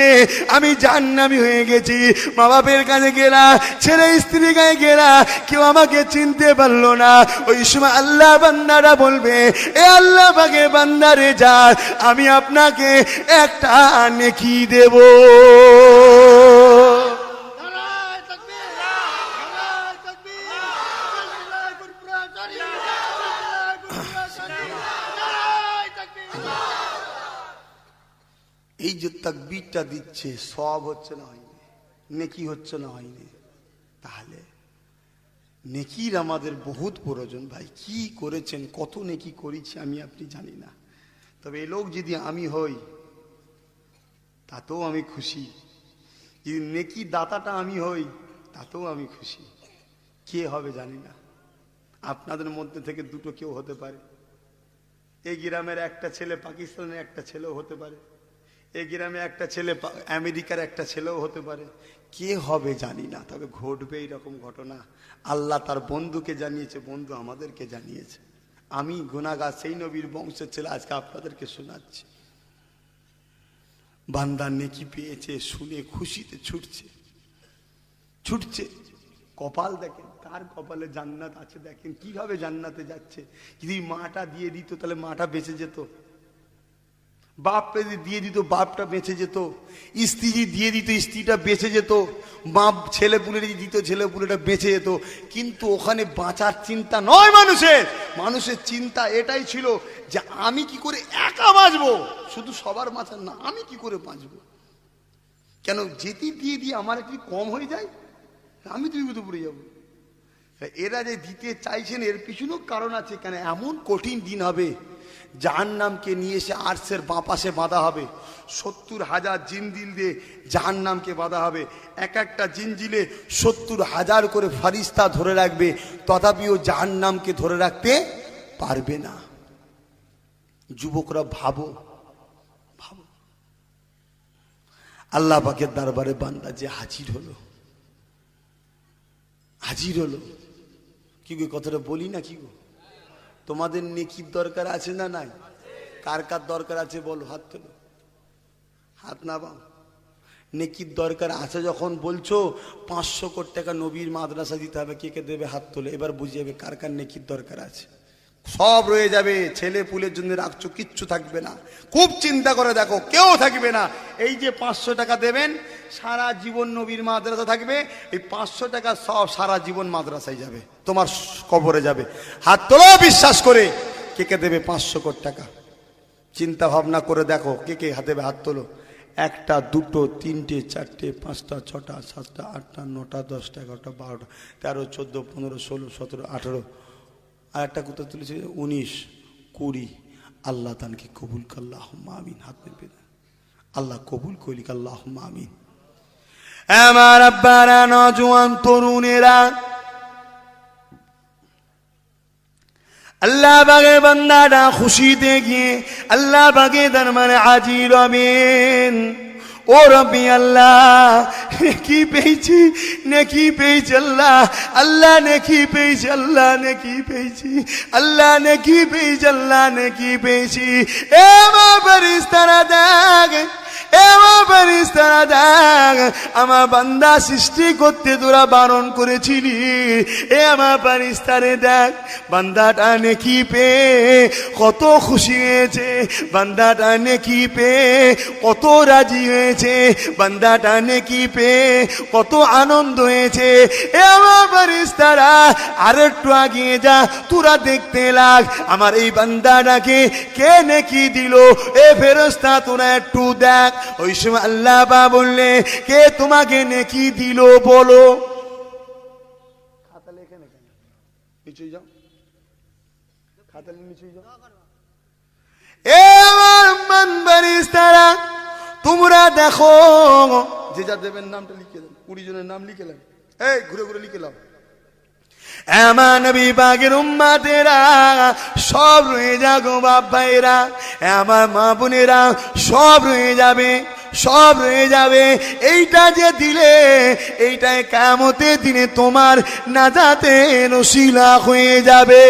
আমি জাহান্নামী হয়ে গেছি, মা বাপের কাছে গেলা, ছেলে স্ত্রীর কাছে গেলা, কেউ আমাকে চিনতে পারলো না। ওই সময় আল্লাহ বান্দারা বলবে, এ আল্লাহ পাকের বান্দারে যান, আমি আপনাকে একটা নেকি দেব। এই যে তাকবীরটা দিচ্ছে, সওয়াব হচ্ছে না হয়নি, নেকি হচ্ছে না হয়নি, তাহলে নেকির আমাদের বহুত প্রয়োজন। ভাই কি করেছেন, কত নেকি করেছি আমি আপনি জানি না, তবে এই লোক যদি আমি হই তাতেও আমি খুশি, যদি নেকি দাতাটা আমি হই তাতেও আমি খুশি। কে হবে জানি না, আপনাদের মধ্যে থেকে দুটো কেউ হতে পারে, এই গ্রামের একটা ছেলে পাকিস্তানের একটা ছেলেও হতে পারে, এই গ্রামে একটা ছেলে আমেরিকার একটা ছেলেও হতে পারে, কে হবে জানি না, তবে ঘটবে এইরকম ঘটনা। আল্লাহ তার বন্ধুকে জানিয়েছে, বন্ধু আমাদেরকে জানিয়েছে। আমি গুনাহগার সেই নবীর বংশের ছেলে আজকে আপনাদেরকে শোনাচ্ছি। বান্দা নেকি পেয়েছে শুনে খুশিতে ছুটছে ছুটছে, কপাল দেখেন, কার কপালে জান্নাত আছে দেখেন কিভাবে জান্নাতে যাচ্ছে। যদি মাটা দিয়ে দিত তাহলে মাটা বেঁচে যেত, বাপটা যদি দিয়ে দিত বাপটা বেঁচে যেত, স্ত্রী যদি দিয়ে দিত স্ত্রীটা বেঁচে যেত, বাপ ছেলে পুলে যদি দিত ছেলে পুলেটা বেঁচে যেত। কিন্তু ওখানে বাঁচার চিন্তা নয় মানুষের, মানুষের চিন্তা এটাই ছিল যে আমি কি করে একা বাঁচবো, শুধু সবার বাঁচার না, আমি কি করে বাঁচবো। কেন যেটি দিয়ে দিয়ে আমার একটু কম হয়ে যায়, আমি তো বিপদে পড়ে যাবো। এরা যে দিতে চাইছেন এর পিছনেও কারণ আছে। কেন এমন কঠিন দিন হবে, জাহান্নামকে নিয়ে এসে আরশের বাঁ পাশে বাঁধা হবে, 70,000 জিনজিল দিয়ে জাহান্নামকে বাঁধা হবে। এক একটা জিনজিলে 70,000 করে ফারিস্তা ধরে রাখবে, তথাপিও জাহান্নামকে ধরে রাখতে পারবে না। যুবকরা ভাবো ভাবো, আল্লাহ পাকের দরবারে বান্দা যে হাজির হলো, হাজির হলো, কি গো কথাটা বলি না কি গো, তোমাদের নেকির দরকার আছে না নাই? কার কার দরকার আছে বলো, হাত তোলো, হাত না বাও। নেকির দরকার আছে যখন বলছো 500 কোটি টাকা নবীর মাদ্রাসা দিতে হবে, কে কে দেবে হাত তোলে। এবার বুঝে যাবে কার কার নেকির দরকার আছে। সব রয়ে যাবে, ছেলে পুলের জন্য রাখছো, কিচ্ছু থাকবে না। খুব চিন্তা করে দেখো, কেউ থাকবে না। এই যে 500 টাকা দেবেন, সারা জীবন নবীর মাদ্রাসা থাকবে, এই 500 টাকা সব সারা জীবন মাদ্রাসায় যাবে, তোমার কবরে যাবে। হাত তোলো বিশ্বাস করে, কে কে দেবে 500 কোটি টাকা। চিন্তা ভাবনা করে দেখো কে কে দেবে, হাত তোলো। 1টা 2টো 3টে 4টে 5টা 6টা 7টা 8টা 9টা 10টা 11টা 12টা 13 14 15 16 17 18, আর একটা কোথাও তুলেছে 19 20। আল্লাহ তানকে কবুল কাল্লাহুম্মা আমিন। হাত নেবে আল্লাহ কবুল করিক আল্লাহুম্মা আমিন। আমার আব্বারা, নওজোয়ান তরুণেরা, আল্লাহ পাকের বান্দাটা খুশিতে গিয়ে আল্লাহ পাকের দরবারে হাজির হবেন। ও রব্বি আল্লাহ, নেকি পেয়েছি, নেকি পেয়েছি আল্লাহ, আল্লাহ নেকি পেয়েছি, আল্লাহ নেকি পেয়েছি, আল্লাহ নেকি পেয়েছি, আল্লাহ নেকি পেয়েছি। এ মা ফেরেশতারা দেখ, আমার বান্দা সৃষ্টি করতে তোরা বারণ করেছিলি, এ আমার ফেরেশতারে দেখ, বান্দাটা নেকি পেয়ে কত খুশি হয়েছে, বান্দাটা নেকি পেয়ে কত রাজি হয়েছে, বান্দাটা নেকি পেয়ে কত আনন্দ হয়েছে। এ আমার ফেরেশতারা আর একটু আগিয়ে যা, তোরা দেখতে লাগ আমার এই বান্দাটাকে কে নেকি দিল। এ ফেরেশতা তোরা একটু দেখ। ওই সময় আল্লাহ বা বললে, কে তোমাকে নেকি দিল বলো। খাতা লেখে না, নিচে যাও, খাতা নিচে যাও। এ আমার ফেরেশতারা তোমরা দেখো, যে যা দেবেন নামটা লিখে দেন, 20 জনের নাম লিখে দেন, এই ঘুরে ঘুরে লিখে নাও। আমার নবী পাকের উম্মতেরা সব রয়ে যাগো, বাপ ভাইরা, আমার মা বোনেরা সব রয়ে যাবে, সব রয়ে যাবে। এইটা যে দিলে, এইটাই কিয়ামতের দিনে তোমার নাজাতের ওসিলা হয়ে যাবে।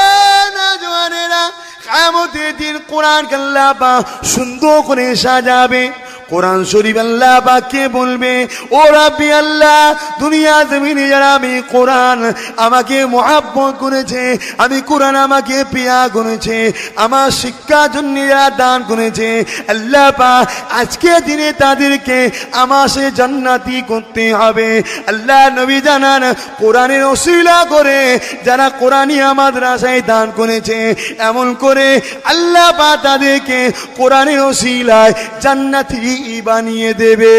এ নওজোয়ানেরা, কিয়ামতের দিন কোরআন আল্লাহ পাক সুন্দর করে সাজাবে। কোরআন শরীফ আল্লাহ পাককে বলবে, ও রাব্বি আল্লাহ, দুনিয়া জমিনে যারা আমি কোরআন আমাকে মহব্বত করেছে, আমি কোরআন আমাকে প্রিয়া করেছে, আমার শিক্ষার জন্য যারা দান করেছে, আল্লাহ পাক আজকে দিনে তাদেরকে আমার সে জান্নাতি করতে হবে। আল্লাহ নবী জানান, কোরআনের ওসিলা করে যারা কোরআনিয়া মাদ্রাসায় দান করেছে, এমন করে আল্লাহ পাক তাদেরকে কোরআনের ওসিলায় জান্নাতি বানিয়ে দেবে।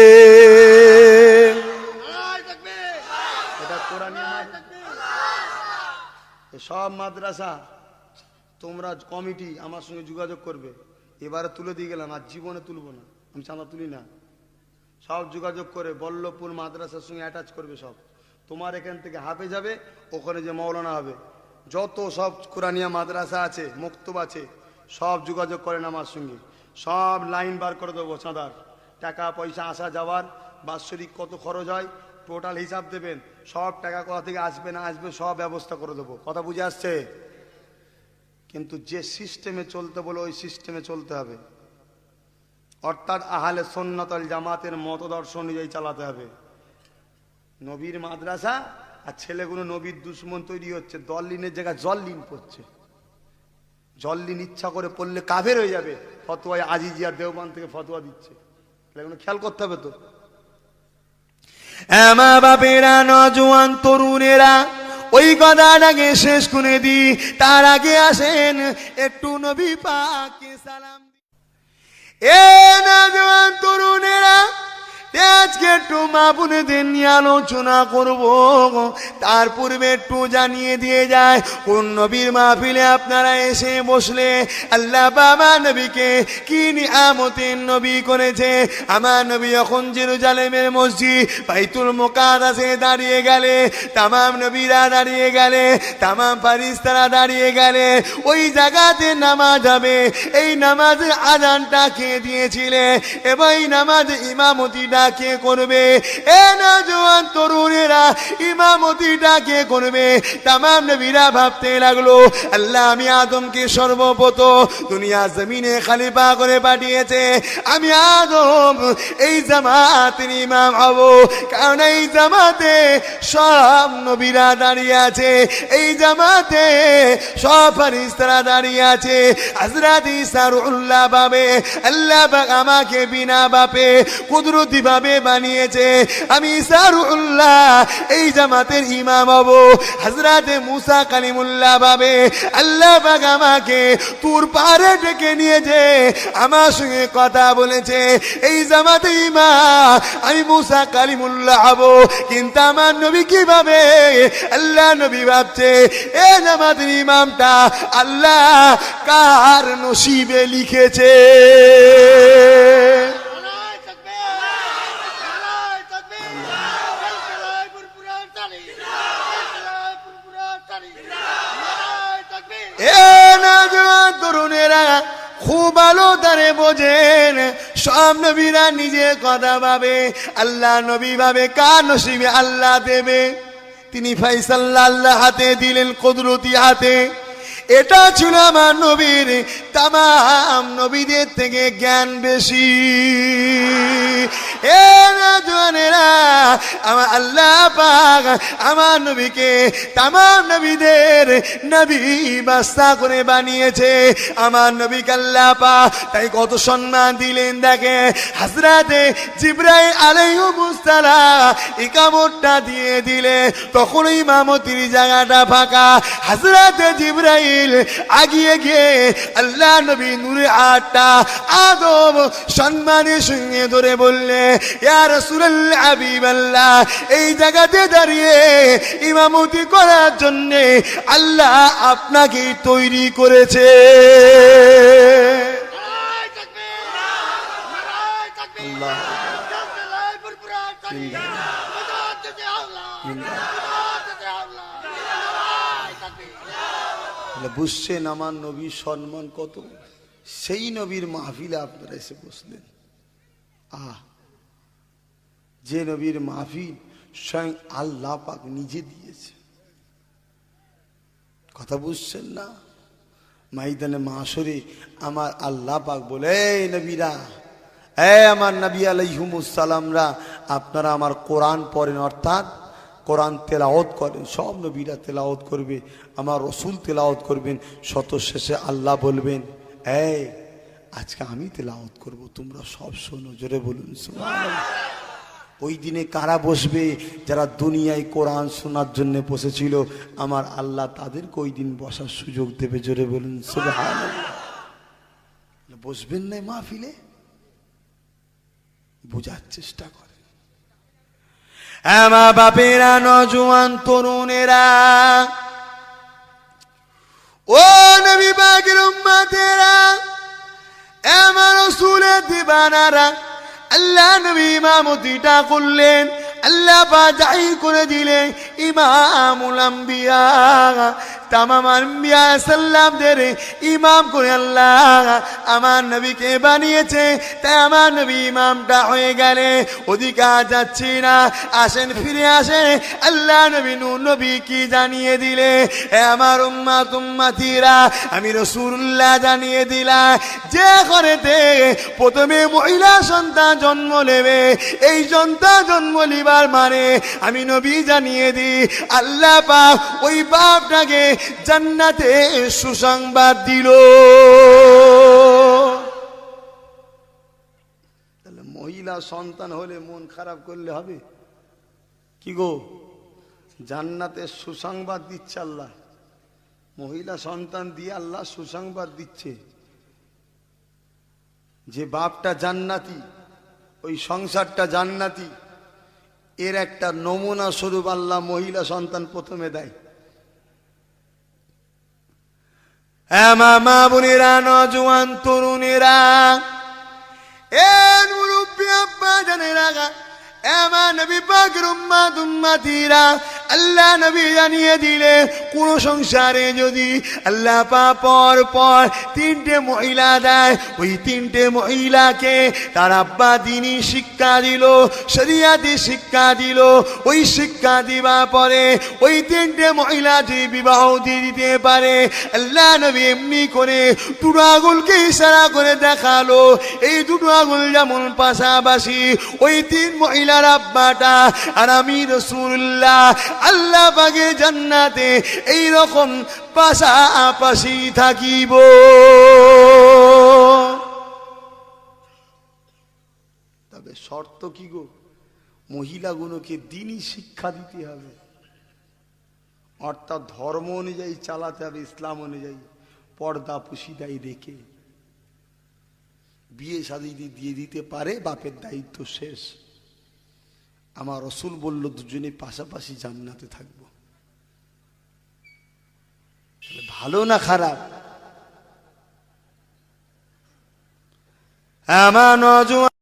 সব মাদ্রাসা তোমরা কমিটি আমার সঙ্গে যোগাযোগ করবে। এবারে তুলে দিয়ে গেলাম, আর জীবনে তুলবো না, আমি চাঁদা তুলি না। সব যোগাযোগ করে বল্লভপুর মাদ্রাসার সঙ্গে অ্যাটাচ করবে। সব তোমার এখান থেকে হাফেজ যাবে, ওখানে যে মৌলানা হবে, যত সব কোরআনিয়া মাদ্রাসা আছে, মক্তব আছে, সব যোগাযোগ করেন আমার সঙ্গে। সব লাইন বার করে দেবো, চাঁদার টাকা পয়সা আসা যাওয়ার, বাৎসরিক কত খরচ হয় টোটাল হিসাব দেবেন। সব টাকা কোথা থেকে আসবে না আসবে সব ব্যবস্থা করে দেবো। কথা বুঝে আসছে? কিন্তু যে সিস্টেমে চলতে বলে ওই সিস্টেমে চলতে হবে, অর্থাৎ আহলে সুন্নাত ওয়াল জামাতের মতদর্শ অনুযায়ী চালাতে হবে। নবীর মাদ্রাসা আর ছেলেগুলো নবীর দুশ্মন তৈরি হচ্ছে, দলিনের জায়গায় জল্লিন পড়ছে। জল্লিন ইচ্ছা করে পড়লে কাফের হয়ে যাবে, ফতোয়া আজিজিয়া দেওবন্দ থেকে ফতোয়া দিচ্ছে, এগুলো খেয়াল করতে হবে তো। মা বাপেরা, নজওয়ান তরুণেরা, ওই কথাটাকে শেষ করে দি, তার আগে আসেন একটু নবী পাককে সালাম। এ নজওয়ান তরুণেরা, আজকে একটু মা বোনেদের নিয়ে আলোচনা করব, তার পূর্বে একটু জানিয়ে দিয়ে যায় কোন নবীর মাহফিলে আপনারা এসে বসলে আল্লাহ বাবা নবীকে কি নিয়ামতের নবী করেছে। আমার নবী যখন জেরুজালেমের মসজিদ বাইতুল মুকাদ্দাসে দাঁড়িয়ে গেলে, তামাম নবীরা দাঁড়িয়ে গেলে, তামাম ফারিস্তারা দাঁড়িয়ে গেলে, ওই জায়গাতে নামাজ হবে। এই নামাজের আযানটা কে দিয়েছিলে এবং এই নামাজ ইমামতিটা কে করবে? এ নওজোয়ান তরুণেরা, ইমামতিটা কে করবে? তামাম নবীরা ভাবতে লাগলো, আল্লাহ আমি আদমকে সর্বপ্রথম দুনিয়া জমিনে খলিফা করে পাঠিয়েছে, আমি আদম এই জামাতের ইমাম হব, কারণ এই জামাতে সব নবীরা দাঁড়িয়ে আছে, এই জামাতে সব ফেরেশতারা দাঁড়িয়ে আছে। হযরত ঈসা রুহুল্লাহ ভাবে আল্লাহ পাক আমাকে বিনা বাপে কুদরতি ভাবে বানিয়েছে, আমি ঈসা রুহুল্লাহ এই জামাতের ইমাম হব। হযরত মুসা কালিমুল্লাহ ভাবে আল্লাহ পাক আমাকে তুর পাহাড়ে ডেকে নিয়েছে, আমার সঙ্গে কথা বলেছে, এই জামাতের ইমাম আমি মুসা কালিমুল্লাহ হব। কিন্তু আমার নবী কিভাবে? আল্লাহ নবী ভাবছে এই জামাতের ইমামটা আল্লাহ কার নসিবে লিখেছে। তরুণেরা খুব ভালো তারে বোঝেন, সব নবীরা নিজে কথা ভাবে, আল্লাহ নবী ভাবে কার নসিবে আল্লাহ দেবে। তিনি ফাইসাল্লাহ আল্লাহ হাতে দিলেন, কুদরতি হাতে। এটা ছিল আমার নবীর তামাম নবীদের থেকে জ্ঞান বেশি। এ নওজোয়ানেরা, আমার আল্লাহ পাক আমার নবীকে তামাম নবীদের নবী বাদশা করে বানিয়েছে। আমার নবীকে আল্লাহ পাক তাই কত সম্মান দিলেন। দেখে হযরতে জিবরাইল আলাইহিস সালাম ইকামতটা দিয়ে দিলে, তখন ইমামতির জায়গাটা ফাঁকা। হযরতে জিবরাইল আগিয়ে গিয়ে আল্লাহ নবী নূরে আটটা আদম সম্মানের সঙ্গে ধরে বললে, ইয়া রাসূলুল্লাহ হাবিবাল্লাহ, এই জায়গাতে দাঁড়িয়ে ইমামতি করার জন্য আল্লাহ আপনাকে তৈরি করেছে। বুঝছেন আমার নবীর সম্মান কত? সেই নবীর মাহফিলে আপনারা এসে বসলেন। যে নবীর মাহফিল স্বয়ং আল্লাহ পাক নিজে দিয়েছে, কথা বুঝছেন না? ময়দানে মাশরে আমার আল্লাহ পাক বলে, এই নবীরা, আমার নবী আলাইহিমুস সালামরা, আপনারা আমার কোরআন পড়েন, অর্থাৎ কোরআন তেলাওয়াত করেন। সব নবীরা তেলাওয়াত করবে, আমার রসুল তেলাওয়াত করবেন। শত শেষে আল্লাহ বলবেন, এই আজকে আমি তেলাওয়াত করব, তোমরা সব শোনো। জোরে বলুন সুবহানাল্লাহ। ওই দিনে কারা বসবে? যারা দুনিয়ায় কোরআন শোনার জন্য বসেছিল, আমার আল্লাহ তাদেরকে ওই দিন বসার সুযোগ দেবে। জোরে বলুন সুবহানাল্লাহ। বসবেন না মাহফিলে? বোঝার চেষ্টা করে। আমার বাপেরা, নওজোয়ান তরুণেরা, ও নবী পাকের উম্মতেরা, আমার রাসূলের দিবানারা, আল্লাহ নবী ইমামতিটা করলেন, আল্লাহ পাক জাহির করে দিলেন ইমামুল আম্বিয়া। তামাম আম্বিয়া সাল্লামদের ইমাম করে আল্লাহ আমার নবীকে বানিয়েছে, তাই আমার নবী ইমামটা হয়ে গেলে ওদিকে যাচ্ছি না, আসেন ফিরে আসেন। আল্লাহ নবী নূর নবী কি জানিয়ে দিলে, আমার উম্মাত উম্মাতিরা আমি রাসূলুল্লাহ জানিয়ে দিলাম, যে ঘরেতে প্রথমে মহিলা সন্তান জন্ম নেবে, এই সন্তান জন্ম নিবার মানে আমি নবী জানিয়ে দিই আল্লাহ পাক ওই বাপটাকে জান্নাতে সুসংবাদ দিল। তাহলে মহিলা সন্তান হলে মন খারাপ করলে হবে কি গো? জান্নাতে সুসংবাদ দিচ্ছে আল্লাহ, মহিলা সন্তান দিয়ে আল্লাহ সুসংবাদ দিচ্ছে। যে বাপটা জান্নাতি, ওই সংসারটা জান্নাতি, এর একটা নমুনা স্বরূপ আল্লাহ মহিলা সন্তান প্রথমে দেয়। হ্যাঁ মা বোনেরা, নজওয়ান তরুণেরা, এ মুরব্বী আব্বা জানেরা, আমার নবী পাকের উম্মাত উম্মাতিরা, আল্লাহ নবী জানিয়ে দিলে কোন সংসারে যদি আল্লাহ পাক পর পর তিনটে মহিলা দেয়, ওই তিনটে মহিলাকে তার আব্বা দ্বীনি শিক্ষা দিল, শরিয়াতি শিক্ষা দিল, ওই শিক্ষা দিবা পরে ওই তিনটে মহিলা যে বিবাহ দিয়ে দিতে পারে। আল্লাহ নবী এমনি করে দুটো আঙুলকে ইশারা করে দেখালো, এই দুটো আঙুল যেমন পাশাপাশি, ওই তিন মহিলার আব্বাটা আর আমি রাসূলুল্লাহ আল্লাহ পাকের জান্নাতে এইরকম পাশাপাশি থাকিব। তবে শর্ত কি গো? মহিলাগুলোকে দ্বীনি শিক্ষা দিতে হবে, অর্থাৎ ধর্ম অনুযায়ী চালাতে হবে, ইসলাম অনুযায়ী পর্দা পুশিদাই রেখে। বিয়ে শাদী দিয়ে দিতে পারে, বাপের দায়িত্ব শেষ। আমার রাসূল বলল দুজনে পাশাপাশি জান্নাতে থাকবো। ভালো না খারাপ? আমার নজওয়ান